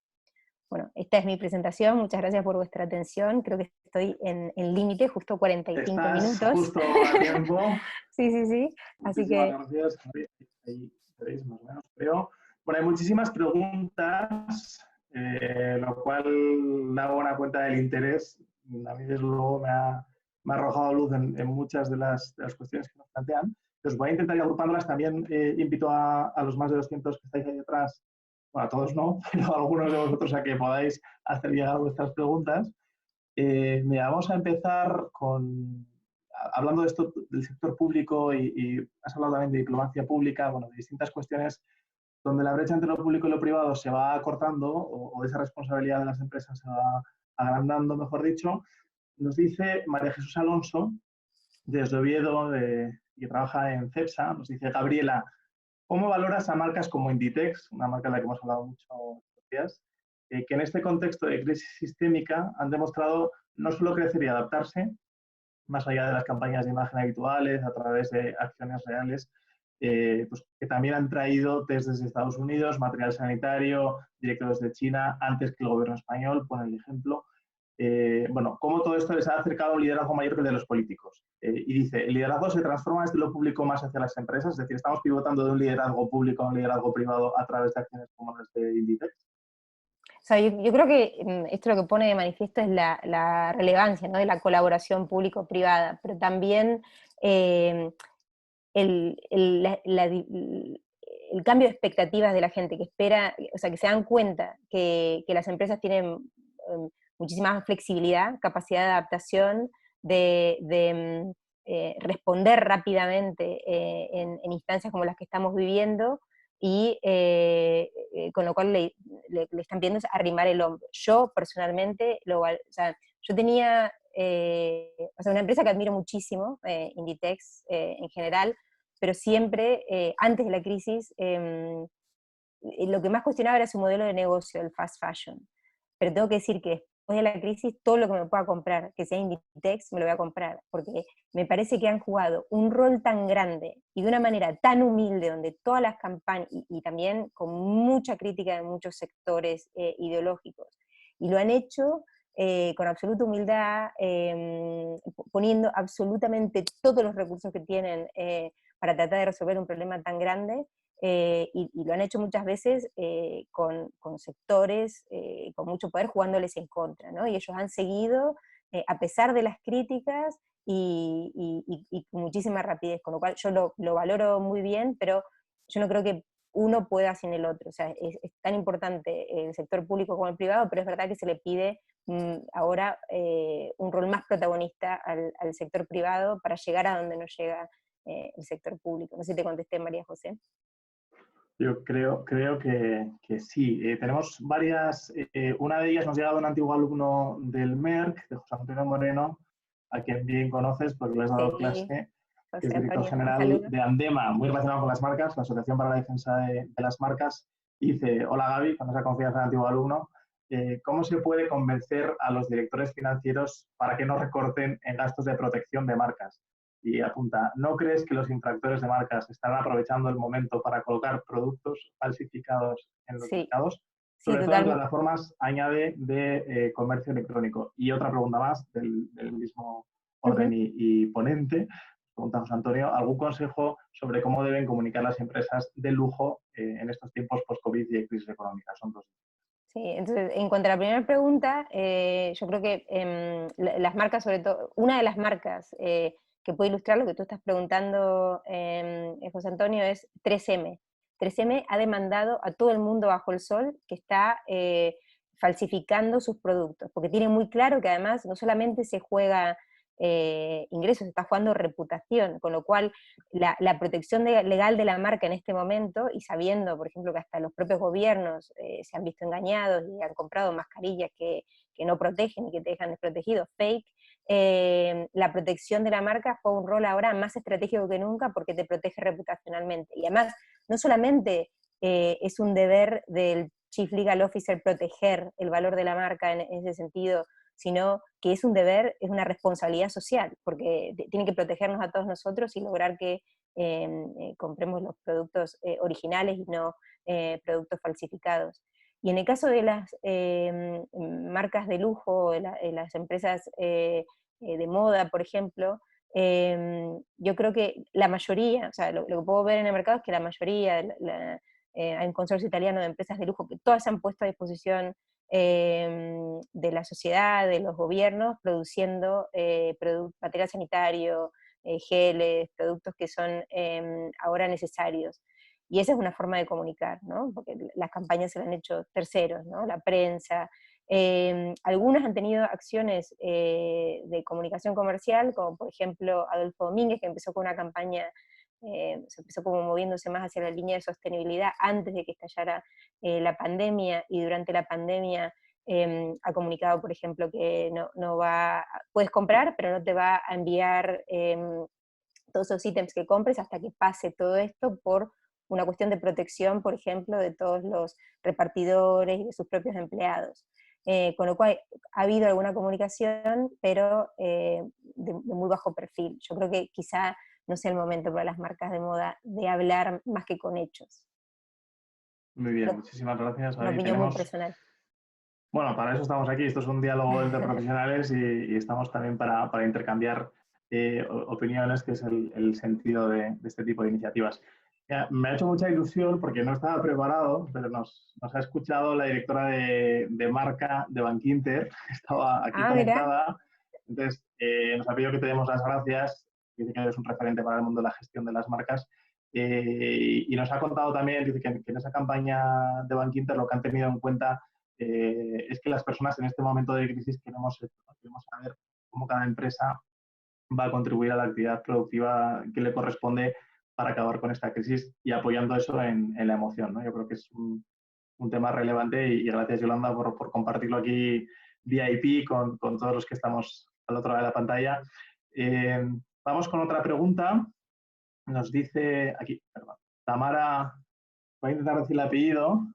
bueno, esta es mi presentación, muchas gracias por vuestra atención, creo que estoy en límite, justo 45 Estás minutos. justo a tiempo. Sí, sí, sí, así Muchísimas que... gracias. Ahí veréis más o menos, creo. Bueno, hay muchísimas preguntas, lo cual da buena cuenta del interés. A mí, desde luego, me ha arrojado luz en muchas de las cuestiones que nos plantean. Entonces, voy a intentar ir agrupándolas. También invito a los más de 200 que estáis ahí detrás, bueno, a todos no, pero a algunos de vosotros a que podáis hacer llegar vuestras preguntas. Mira, vamos a empezar hablando de esto del sector público y has hablado también de diplomacia pública, bueno, de distintas cuestiones donde la brecha entre lo público y lo privado se va acortando o esa responsabilidad de las empresas se va agrandando, mejor dicho. Nos dice María Jesús Alonso, desde Oviedo, que trabaja en CEPSA, nos dice: Gabriela, ¿cómo valoras a marcas como Inditex, una marca de la que hemos hablado mucho estos días, que en este contexto de crisis sistémica han demostrado no solo crecer y adaptarse, más allá de las campañas de imagen habituales, a través de acciones reales, pues que también han traído test desde Estados Unidos, material sanitario, directo desde China, antes que el gobierno español, pone el ejemplo? Bueno, cómo todo esto les ha acercado a un liderazgo mayor que el de los políticos. Y dice: el liderazgo se transforma desde lo público más hacia las empresas, es decir, estamos pivotando de un liderazgo público a un liderazgo privado a través de acciones como las de Inditex. O sea, yo creo que esto lo que pone de manifiesto es la relevancia, ¿no?, de la colaboración público-privada, pero también el, el- la- la el cambio de expectativas de la gente que espera, o sea, que se dan cuenta que las empresas tienen muchísima más flexibilidad, capacidad de adaptación, de responder rápidamente en instancias como las que estamos viviendo, y con lo cual le están pidiendo es arrimar el hombro. Yo personalmente, o sea, yo tenía o sea, una empresa que admiro muchísimo, Inditex en general, pero siempre, antes de la crisis, lo que más cuestionaba era su modelo de negocio, el fast fashion. Pero tengo que decir que después de la crisis, todo lo que me pueda comprar, que sea Inditex, me lo voy a comprar, porque me parece que han jugado un rol tan grande y de una manera tan humilde, donde todas las campañas, y también con mucha crítica de muchos sectores ideológicos, y lo han hecho con absoluta humildad, poniendo absolutamente todos los recursos que tienen para tratar de resolver un problema tan grande, y lo han hecho muchas veces con sectores con mucho poder jugándoles en contra, ¿no? Y ellos han seguido, a pesar de las críticas, y con muchísima rapidez, con lo cual yo lo valoro muy bien, pero yo no creo que uno pueda sin el otro. O sea, es tan importante el sector público como el privado, pero es verdad que se le pide ahora un rol más protagonista al sector privado para llegar a donde no llega el sector público. No sé si te contesté, María José. Yo creo que sí. Tenemos varias. Una de ellas nos ha llegado un antiguo alumno del MERC, de José Antonio Moreno, a quien bien conoces porque le has dado Sí, clase, que es José director Antonio, un general saludo. de Andema, muy relacionado con las marcas, la Asociación para la Defensa de las Marcas. Y dice: hola Gaby, con esa confianza del antiguo alumno, ¿cómo se puede convencer a los directores financieros para que no recorten en gastos de protección de marcas? Y apunta: ¿no crees que los infractores de marcas están aprovechando el momento para colocar productos falsificados en los Sí, mercados? sí, Sobre todo en totalmente. plataformas, añade, de comercio electrónico. Y otra pregunta más, del mismo orden y ponente, pregunta José Antonio: ¿algún consejo sobre cómo deben comunicar las empresas de lujo en estos tiempos post-COVID y de crisis económica? Son dos. Sí, entonces, en cuanto a la primera pregunta, yo creo que las marcas, sobre todo, una de las marcas que puede ilustrar lo que tú estás preguntando, José Antonio, es 3M. 3M ha demandado a todo el mundo bajo el sol que está falsificando sus productos, porque tiene muy claro que además no solamente se juega ingresos, se está jugando reputación, con lo cual la protección legal de la marca en este momento, y sabiendo, por ejemplo, que hasta los propios gobiernos se han visto engañados y han comprado mascarillas que no protegen y que te dejan desprotegido, fake, la protección de la marca juega un rol ahora más estratégico que nunca porque te protege reputacionalmente. Y además, no solamente es un deber del Chief Legal Officer proteger el valor de la marca en ese sentido, sino que es un deber, es una responsabilidad social, porque tiene que protegernos a todos nosotros y lograr que compremos los productos originales y no productos falsificados. Y en el caso de las marcas de lujo, de las empresas de moda, por ejemplo, yo creo que la mayoría, o sea, lo que puedo ver en el mercado es que la mayoría, hay un consorcio italiano de empresas de lujo que todas se han puesto a disposición de la sociedad, de los gobiernos, produciendo material sanitario, geles, productos que son ahora necesarios. Y esa es una forma de comunicar, ¿no? Porque las campañas se las han hecho terceros, ¿no? La prensa. Algunas han tenido acciones de comunicación comercial, como por ejemplo Adolfo Domínguez, que empezó con una campaña, se empezó como moviéndose más hacia la línea de sostenibilidad antes de que estallara la pandemia, y durante la pandemia ha comunicado, por ejemplo, que no va, puedes comprar, pero no te va a enviar todos esos ítems que compres hasta que pase todo esto, por una cuestión de protección, por ejemplo, de todos los repartidores y de sus propios empleados. Con lo cual ha habido alguna comunicación, pero de muy bajo perfil. Yo creo que quizá no sea el momento para las marcas de moda de hablar más que con hechos. Muy bien, Pero muchísimas gracias. una Ahí opinión muy tenemos, personal. bueno, para eso estamos aquí. Esto es un diálogo entre profesionales y estamos también para intercambiar opiniones, que es el sentido de este tipo de iniciativas. Me ha hecho mucha ilusión porque no estaba preparado, pero nos ha escuchado la directora de marca de Bankinter, que estaba aquí Mira. conectada. Entonces, nos ha pedido que te demos las gracias. Dice que eres un referente para el mundo de la gestión de las marcas. Y nos ha contado también, dice que en esa campaña de Bankinter lo que han tenido en cuenta es que las personas en este momento de crisis queremos saber cómo cada empresa va a contribuir a la actividad productiva que le corresponde para acabar con esta crisis y apoyando eso en la emoción, ¿no? Yo creo que es un tema relevante y gracias, Yolanda, por compartirlo aquí VIP con todos los que estamos al otro lado de la pantalla. Vamos con otra pregunta. Nos dice aquí, perdón, Tamara, voy a intentar decir el apellido,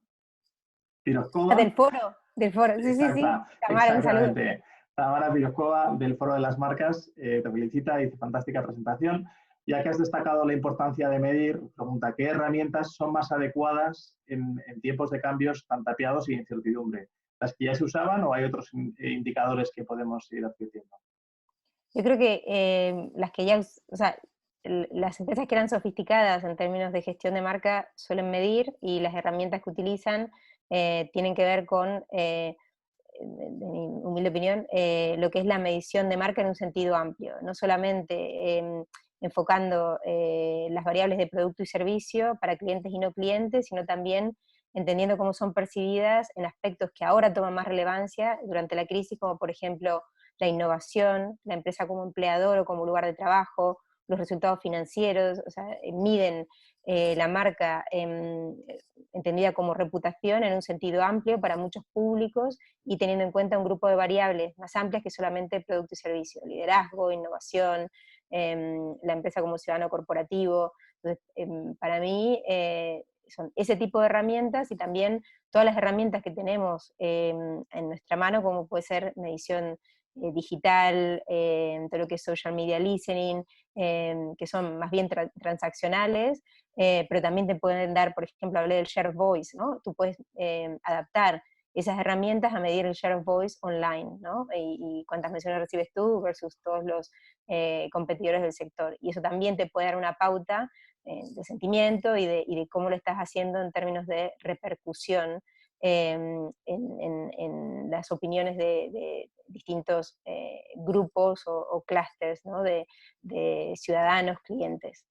Pirozcova. Del foro, sí, sí, sí. Tamara, un saludo. Exactamente. Tamara Pirozcova, del Foro de las Marcas, te felicita y dice fantástica presentación. Ya que has destacado la importancia de medir, pregunta, ¿qué herramientas son más adecuadas en tiempos de cambios tan tapiados y incertidumbre? ¿Las que ya se usaban o hay otros indicadores que podemos ir adquiriendo? Yo creo que las que ya, o sea, las empresas que eran sofisticadas en términos de gestión de marca suelen medir, y las herramientas que utilizan tienen que ver con, de mi humilde opinión, lo que es la medición de marca en un sentido amplio, no solamente enfocando las variables de producto y servicio para clientes y no clientes, sino también entendiendo cómo son percibidas en aspectos que ahora toman más relevancia durante la crisis, como por ejemplo la innovación, la empresa como empleador o como lugar de trabajo, los resultados financieros, o sea, miden la marca entendida como reputación en un sentido amplio para muchos públicos, y teniendo en cuenta un grupo de variables más amplias que solamente producto y servicio, liderazgo, innovación, la empresa como ciudadano corporativo. Entonces, para mí son ese tipo de herramientas, y también todas las herramientas que tenemos en nuestra mano, como puede ser medición digital, todo lo que es social media listening, que son más bien transaccionales, pero también te pueden dar, por ejemplo, hablé del share of voice, ¿no? Tú puedes adaptar esas herramientas a medir el share of voice online, ¿no? Y cuántas menciones recibes tú versus todos los competidores del sector. Y eso también te puede dar una pauta de sentimiento y de cómo lo estás haciendo en términos de repercusión en las opiniones de distintos grupos o clústeres, ¿no? de ciudadanos, clientes.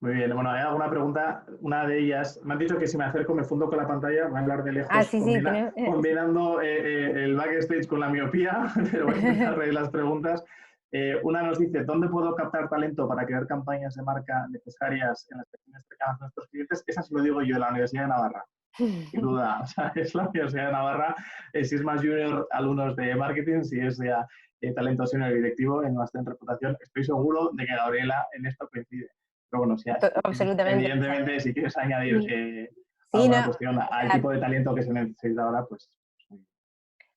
Muy bien, bueno, hay alguna pregunta, una de ellas, me han dicho que si me acerco me fundo con la pantalla, voy a hablar de lejos, Sí, sí, combinando el backstage con la miopía, pero voy a intentar reír las preguntas. Una nos dice, ¿dónde puedo captar talento para crear campañas de marca necesarias en las pequeñas cercanas a nuestros clientes? Esa se lo digo yo, de la Universidad de Navarra. Sin duda, o sea, es la Universidad de Navarra, si es más junior, alumnos de marketing, si es ya talento senior directivo en máster en reputación, estoy seguro de que Gabriela en esto coincide. Pero bueno, Absolutamente. evidentemente, si quieres añadir Sí, alguna no, cuestión al tipo de talento que se necesita ahora, pues...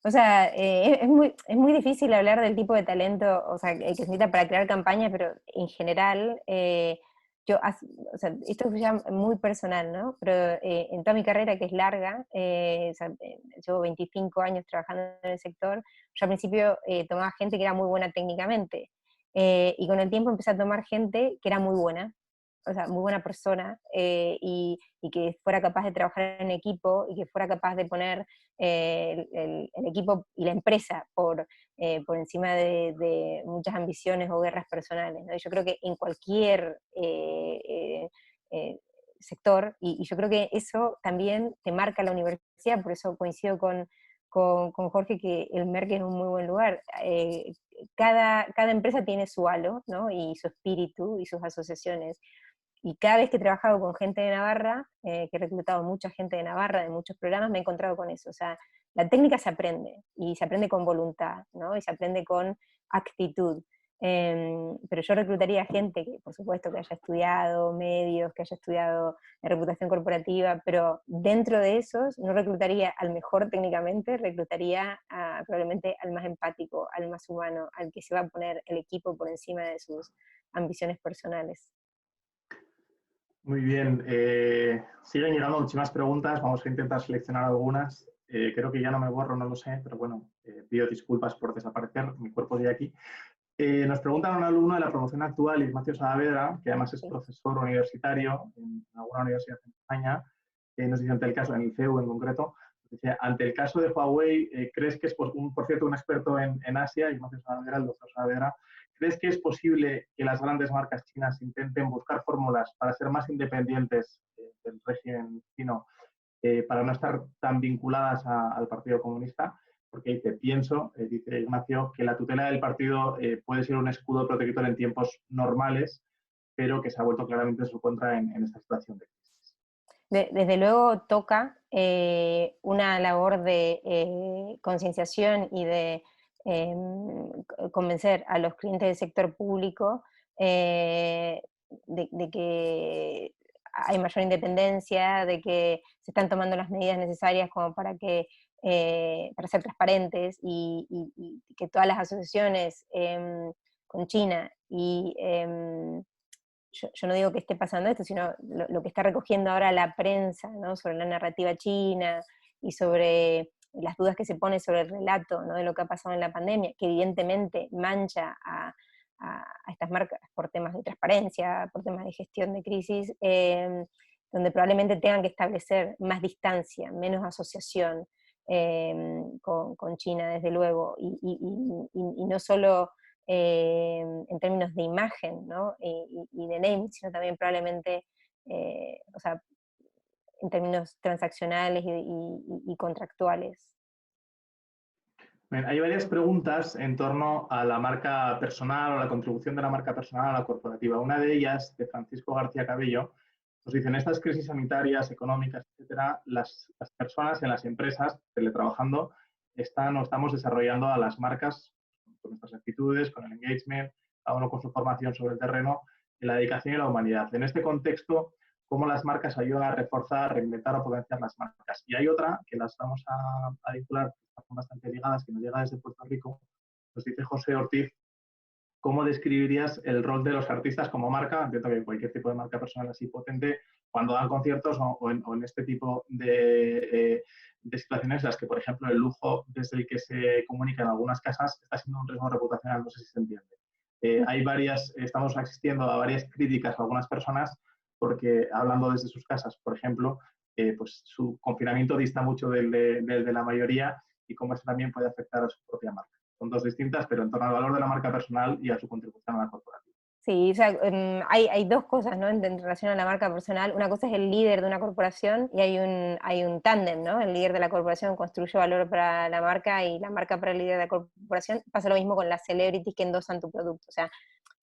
O sea, es muy difícil hablar del tipo de talento, o sea, que se necesita para crear campañas, pero en general o sea, esto es ya muy personal, ¿no? Pero en toda mi carrera, que es larga, o sea, llevo 25 años trabajando en el sector, yo al principio tomaba gente que era muy buena técnicamente, y con el tiempo empecé a tomar gente que era muy buena, o sea, muy buena persona, y que fuera capaz de trabajar en equipo, y que fuera capaz de poner el equipo y la empresa por encima de muchas ambiciones o guerras personales, ¿no? Y yo creo que en cualquier sector, y yo creo que eso también te marca la universidad, por eso coincido con Jorge que el Merck es un muy buen lugar. Cada empresa tiene su halo, ¿no? Y su espíritu y sus asociaciones. Y cada vez que he trabajado con gente de Navarra, que he reclutado mucha gente de Navarra, de muchos programas, me he encontrado con eso. O sea, la técnica se aprende, y se aprende con voluntad, ¿no? Y se aprende con actitud. Pero yo reclutaría gente que, por supuesto, que haya estudiado medios, que haya estudiado reputación corporativa, pero dentro de esos no reclutaría al mejor técnicamente, reclutaría probablemente al más empático, al más humano, al que se va a poner el equipo por encima de sus ambiciones personales. Muy bien. Siguen llegando muchísimas preguntas. Vamos a intentar seleccionar algunas. Creo que ya no me borro, no lo sé, pero bueno, pido disculpas por desaparecer. Mi cuerpo sigue aquí. Nos pregunta un alumno de la promoción actual, Ignacio Saavedra, que además es profesor universitario en alguna universidad en España. Nos dice, ante el caso, en el CEU en concreto, dice, ante el caso de Huawei, ¿crees que es, por cierto, un experto en Asia, Ignacio Saavedra, el doctor Saavedra, ¿crees que es posible que las grandes marcas chinas intenten buscar fórmulas para ser más independientes del régimen chino, para no estar tan vinculadas al Partido Comunista? Porque dice, pienso, dice Ignacio, que la tutela del partido puede ser un escudo protector en tiempos normales, pero que se ha vuelto claramente en su contra en esta situación de crisis. Desde luego toca una labor de concienciación y de convencer a los clientes del sector público de que hay mayor independencia, de que se están tomando las medidas necesarias como para ser transparentes, y que todas las asociaciones con China y yo no digo que esté pasando esto, sino lo que está recogiendo ahora la prensa, ¿no? Sobre la narrativa china y sobre las dudas que se pone sobre el relato, ¿no? De lo que ha pasado en la pandemia, que evidentemente mancha a estas marcas por temas de transparencia, por temas de gestión de crisis, donde probablemente tengan que establecer más distancia, menos asociación con China, desde luego, y no solo en términos de imagen, ¿no? Y de name, sino también probablemente, o sea, en términos transaccionales y contractuales. Bien, hay varias preguntas en torno a la marca personal o la contribución de la marca personal a la corporativa. Una de ellas, de Francisco García Cabello, nos dice, en estas crisis sanitarias, económicas, etcétera, las personas en las empresas, teletrabajando, están o estamos desarrollando a las marcas con nuestras actitudes, con el engagement, cada uno con su formación sobre el terreno, en la dedicación y la humanidad. En este contexto, cómo las marcas ayudan a reforzar, reinventar o potenciar las marcas. Y hay otra que las vamos a vincular, están bastante ligadas, que nos llega desde Puerto Rico. Nos dice José Ortiz, ¿cómo describirías el rol de los artistas como marca? Entiendo que cualquier tipo de marca personal así potente, cuando dan conciertos o en este tipo de situaciones en las que, por ejemplo, el lujo desde el que se comunica en algunas casas está siendo un riesgo reputacional, no sé si se entiende. Estamos asistiendo a varias críticas a algunas personas porque hablando desde sus casas, por ejemplo, pues su confinamiento dista mucho del de la mayoría, y cómo eso también puede afectar a su propia marca. Son dos distintas, pero en torno al valor de la marca personal y a su contribución a la corporativa. Sí, o sea, hay dos cosas, ¿no? En relación a la marca personal. Una cosa es el líder de una corporación, y hay un tándem, ¿no? El líder de la corporación construye valor para la marca, y la marca para el líder de la corporación. Pasa lo mismo con las celebrities que endosan tu producto. O sea,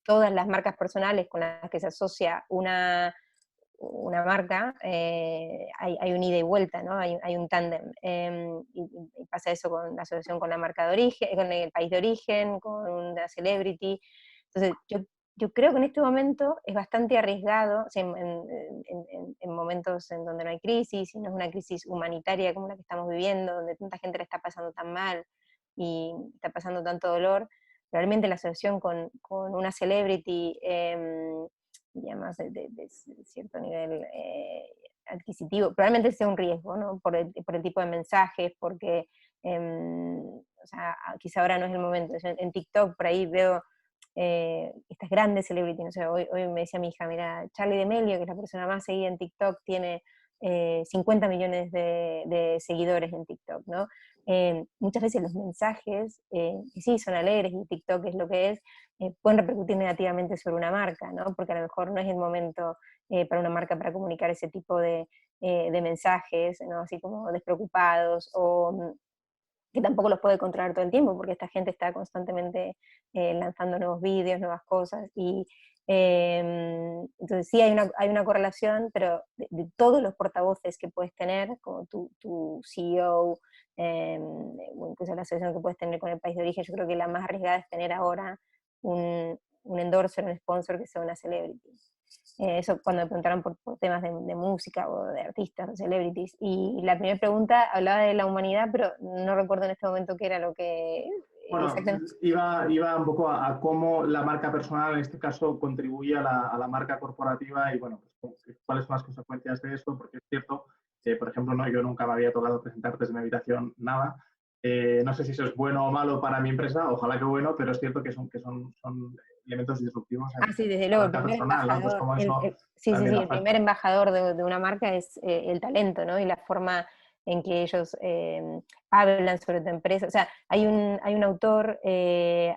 todas las marcas personales con las que se asocia una marca, hay un ida y vuelta, ¿no? Hay un tándem. Y pasa eso con la asociación con la marca de origen, con el país de origen, con una celebrity. Entonces, yo creo que en este momento es bastante arriesgado, o sea, en momentos en donde no hay crisis, y no es una crisis humanitaria como la que estamos viviendo, donde tanta gente la está pasando tan mal y está pasando tanto dolor. Realmente la asociación con una celebrity y además de cierto nivel adquisitivo, probablemente sea un riesgo, ¿no? Por el tipo de mensajes, porque o sea, quizá ahora no es el momento. Yo en TikTok por ahí veo estas grandes celebrities, no sé, hoy me decía mi hija, mira, Charlie D'Amelio, que es la persona más seguida en TikTok, tiene 50 millones de seguidores en TikTok, ¿no? Muchas veces los mensajes, que sí son alegres y TikTok es lo que es, pueden repercutir negativamente sobre una marca, ¿no? Porque a lo mejor no es el momento para una marca para comunicar ese tipo de mensajes, ¿no? Así como despreocupados, o que tampoco los puede controlar todo el tiempo, porque esta gente está constantemente lanzando nuevos vídeos, nuevas cosas, y entonces sí hay una correlación, pero de todos los portavoces que puedes tener, como tu CEO, o incluso la asociación que puedes tener con el país de origen, yo creo que la más arriesgada es tener ahora un endorser, un sponsor que sea una celebrity. Eso cuando me preguntaron por temas de música o de artistas o celebrities. Y la primera pregunta hablaba de la humanidad, pero no recuerdo en este momento qué era lo que Bueno, exactamente. iba un poco a cómo la marca personal en este caso contribuye a la marca corporativa y bueno, pues, cuáles son las consecuencias de eso, porque es cierto que, por ejemplo, no, yo nunca me había tocado presentar desde mi habitación nada. No sé si eso es bueno o malo para mi empresa, ojalá que bueno, pero es cierto que son elementos disruptivos en Ah, sí, desde la luego, el marca primer personal, ¿no? Entonces, embajador, como eso sí, sí, también sí, el primer afecta. embajador de una marca es el talento, ¿no? Y la forma en que ellos hablan sobre tu empresa. O sea, hay un autor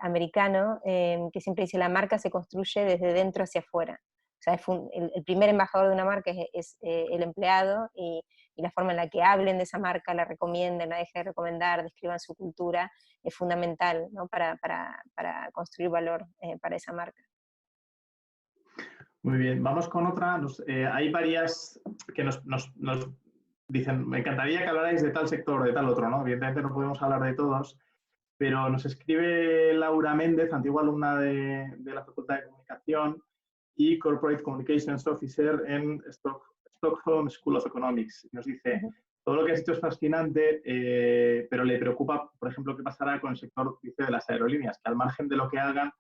americano que siempre dice, la marca se construye desde dentro hacia afuera. O sea, el primer embajador de una marca es el empleado, y la forma en la que hablen de esa marca, la recomienden, la dejen de recomendar, describan su cultura, es fundamental, ¿no? Para construir valor para esa marca. Muy bien, vamos con otra. Hay varias que nos dicen, me encantaría que hablarais de tal sector, de tal otro, ¿no? Evidentemente no podemos hablar de todos, pero nos escribe Laura Méndez, antigua alumna de la Facultad de Comunicación y Corporate Communications Officer en Stockholm School of Economics. Nos dice, Ujú. todo lo que has dicho es fascinante, pero le preocupa, por ejemplo, qué pasará con el sector, dice, de las aerolíneas, que al margen de lo que hagan,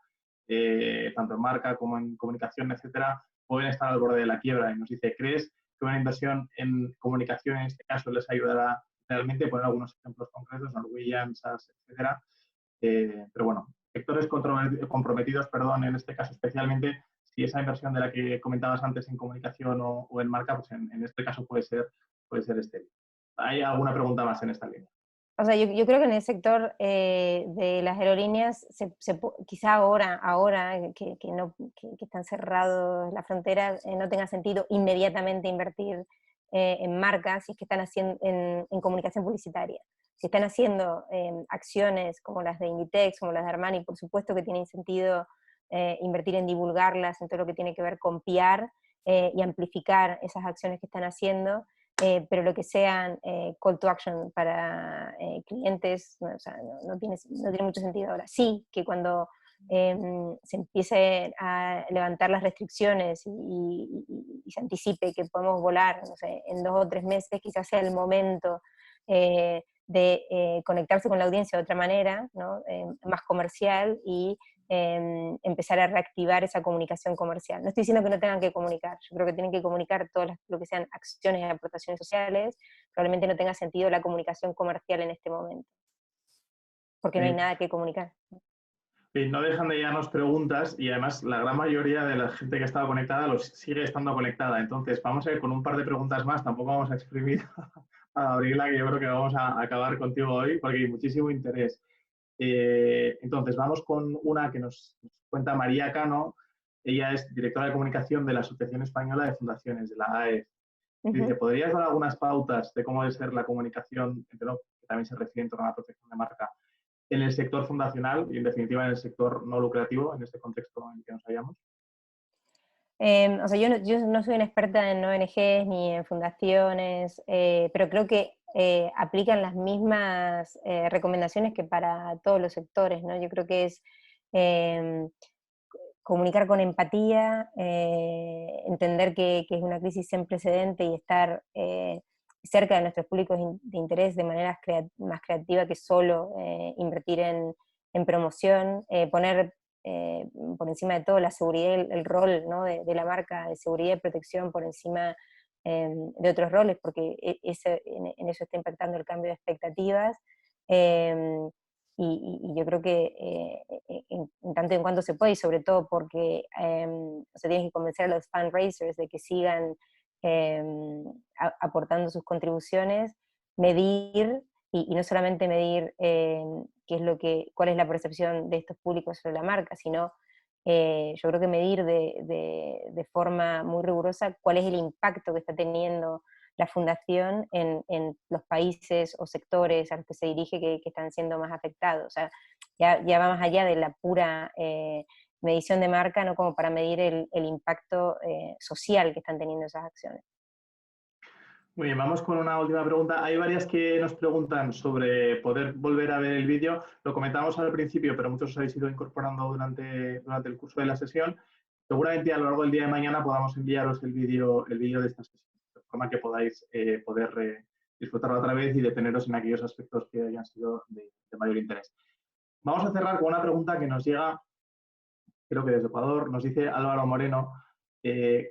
tanto en marca como en comunicación, etcétera, pueden estar al borde de la quiebra. Y nos dice, ¿crees que una inversión en comunicación en este caso les ayudará realmente? Poner algunos ejemplos concretos, Norwegian, SAS, etcétera. Pero bueno, sectores comprometidos, perdón, en este caso especialmente, si esa inversión de la que comentabas antes en comunicación o en marca, pues en este caso puede ser estéril. ¿Hay alguna pregunta más en esta línea? O sea, yo creo que en el sector de las aerolíneas, quizá ahora que están cerrados las fronteras, no tenga sentido inmediatamente invertir en marcas si es que están haciendo en comunicación publicitaria. Si están haciendo acciones como las de Inditex, como las de Armani, por supuesto que tiene sentido invertir en divulgarlas, en todo lo que tiene que ver con PR y amplificar esas acciones que están haciendo. Pero lo que sean call to action para clientes, o sea, no tiene mucho sentido ahora. Sí, que cuando se empiece a levantar las restricciones y se anticipe que podemos volar, no sé, en 2 o 3 meses, quizás sea el momento de conectarse con la audiencia de otra manera, ¿no? Más comercial, y empezar a reactivar esa comunicación comercial. No estoy diciendo que no tengan que comunicar, yo creo que tienen que comunicar todo lo que sean acciones y aportaciones sociales. Probablemente no tenga sentido la comunicación comercial en este momento, porque no hay Sí. nada que comunicar. No dejan de llegarnos preguntas y además la gran mayoría de la gente que estaba conectada los sigue estando conectada. Entonces, vamos a ir con un par de preguntas más, tampoco vamos a exprimir a Abrila, que yo creo que vamos a acabar contigo hoy porque hay muchísimo interés. Entonces, vamos con una que nos cuenta María Cano. Ella es directora de comunicación de la Asociación Española de Fundaciones, de la AEF. Dice, Ujú. ¿podrías dar algunas pautas de cómo debe ser la comunicación, que también se refiere en torno a la protección de marca, en el sector fundacional y en definitiva en el sector no lucrativo, en este contexto en el que nos hallamos? O sea, yo no soy una experta en ONGs ni en fundaciones, pero creo que aplican las mismas recomendaciones que para todos los sectores, ¿no? Yo creo que es eh, comunicar con empatía, entender que es una crisis sin precedente y estar cerca de nuestros públicos de interés de manera más creativa que solo invertir en promoción, poner por encima de todo la seguridad, el rol, ¿no? de la marca de seguridad y protección por encima de otros roles, porque en eso está impactando el cambio de expectativas. Y yo creo que en tanto y en cuanto se puede, y sobre todo porque se tiene que convencer a los fundraisers de que sigan aportando sus contribuciones, medir, y no solamente medir qué es cuál es la percepción de estos públicos sobre la marca, sino yo creo que medir de forma muy rigurosa cuál es el impacto que está teniendo la fundación en los países o sectores a los que se dirige que están siendo más afectados. O sea, ya va más allá de la pura medición de marca, ¿no? Como para medir el impacto social que están teniendo esas acciones. Muy bien, vamos con una última pregunta. Hay varias que nos preguntan sobre poder volver a ver el vídeo. Lo comentamos al principio, pero muchos os habéis ido incorporando durante el curso de la sesión. Seguramente a lo largo del día de mañana podamos enviaros el vídeo de esta sesión, de forma que podáis poder disfrutarlo otra vez y deteneros en aquellos aspectos que hayan sido de mayor interés. Vamos a cerrar con una pregunta que nos llega, creo que desde Ecuador, nos dice Álvaro Moreno.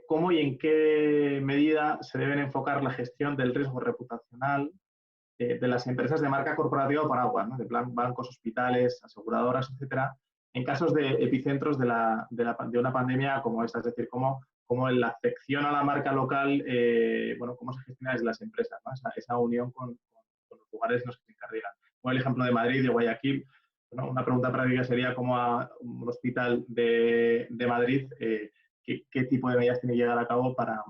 ¿Cómo y en qué medida se deben enfocar la gestión del riesgo reputacional de las empresas de marca corporativa o paraguas, ¿no? De plan bancos, hospitales, aseguradoras, etcétera, en casos de epicentros de una pandemia como esta? Es decir, cómo la afección a la marca local, bueno, cómo se gestiona desde las empresas, ¿no? Esa unión con los lugares en los que se encargan. Como el ejemplo de Madrid, de Guayaquil. Bueno, una pregunta práctica sería cómo a un hospital de Madrid qué tipo de medidas tiene que llegar a cabo para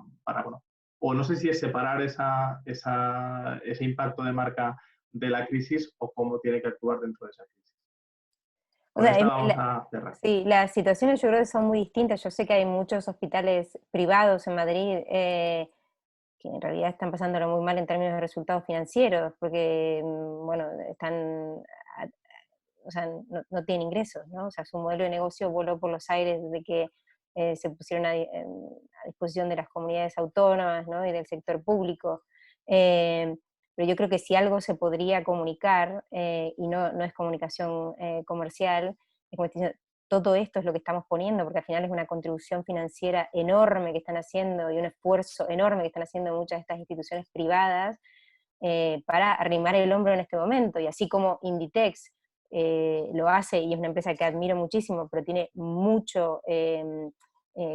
bueno, o no sé si es separar ese impacto de marca de la crisis o cómo tiene que actuar dentro de esa crisis. O Con sea, esta vamos a cerrar. sí, las situaciones yo creo que son muy distintas. Yo sé que hay muchos hospitales privados en Madrid que en realidad están pasándolo muy mal en términos de resultados financieros, porque, bueno, o sea, no tienen ingresos, ¿no? O sea, su modelo de negocio voló por los aires desde que se pusieron a disposición de las comunidades autónomas, ¿no? Y del sector público. Pero yo creo que si algo se podría comunicar, y no es comunicación comercial, es como diciendo, todo esto es lo que estamos poniendo, porque al final es una contribución financiera enorme que están haciendo y un esfuerzo enorme que están haciendo muchas de estas instituciones privadas para arrimar el hombro en este momento. Y así como Inditex lo hace, y es una empresa que admiro muchísimo, pero tiene mucho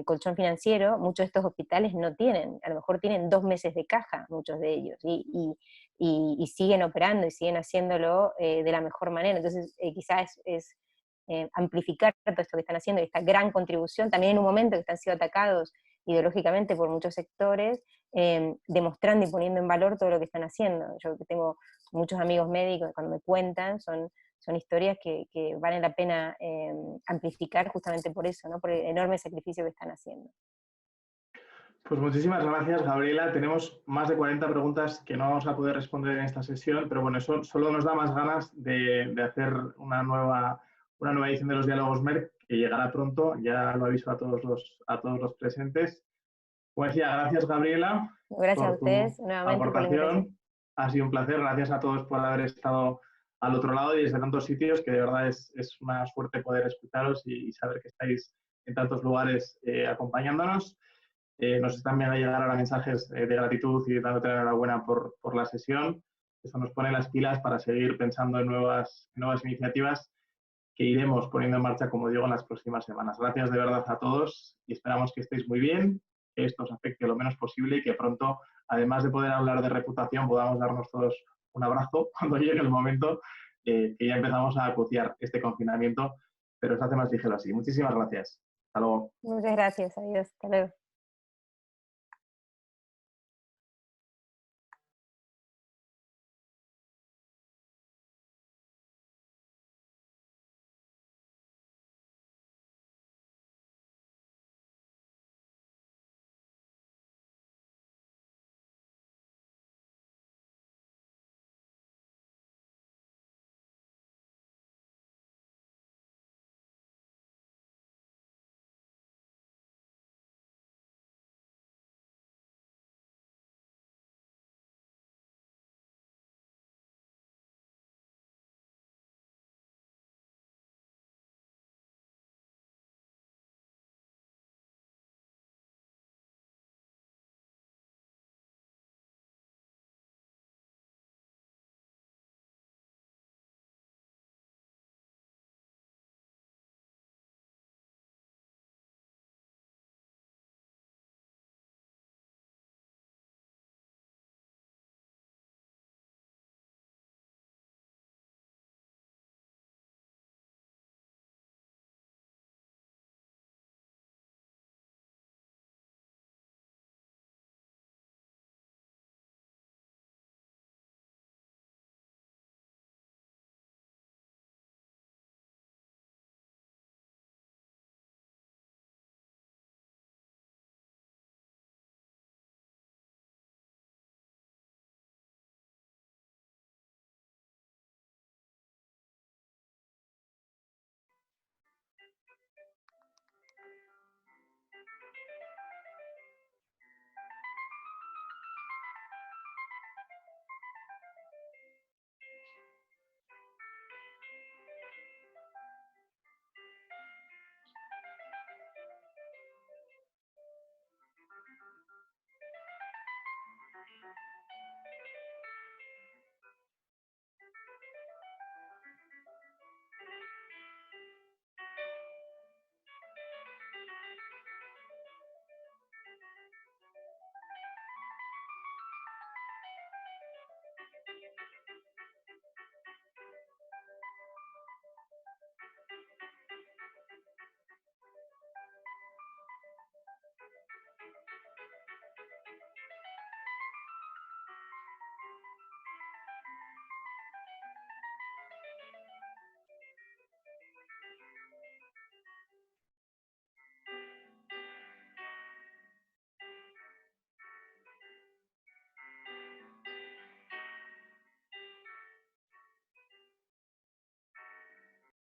colchón financiero, muchos de estos hospitales no tienen, a lo mejor tienen 2 meses de caja, muchos de ellos, y siguen operando y siguen haciéndolo de la mejor manera. Entonces quizás es amplificar todo esto que están haciendo, y esta gran contribución, también en un momento que están siendo atacados ideológicamente por muchos sectores, demostrando y poniendo en valor todo lo que están haciendo. Yo tengo muchos amigos médicos que cuando me cuentan son historias que valen la pena amplificar justamente por eso, ¿no? Por el enorme sacrificio que están haciendo. Pues muchísimas gracias, Gabriela. Tenemos más de 40 preguntas que no vamos a poder responder en esta sesión, pero bueno, eso solo nos da más ganas de hacer una nueva edición de los Diálogos Merck, que llegará pronto. Ya lo aviso a todos los presentes. Como decía, gracias, Gabriela, Gracias a por tu ustedes nuevamente por la invitación. aportación. Ha sido un placer. Gracias a todos por haber estado al otro lado y desde tantos sitios, que de verdad es una suerte poder escucharos y saber que estáis en tantos lugares acompañándonos. Nos están viendo llegar ahora mensajes de gratitud y dándote la enhorabuena por la sesión. Eso nos pone las pilas para seguir pensando en nuevas iniciativas que iremos poniendo en marcha, como digo, en las próximas semanas. Gracias de verdad a todos y esperamos que estéis muy bien, que esto os afecte lo menos posible y que pronto, además de poder hablar de reputación, podamos darnos todos un abrazo cuando llegue el momento que ya empezamos a acuciar este confinamiento, pero se hace más ligero así. Muchísimas gracias. Hasta luego. Muchas gracias, adiós, hasta luego.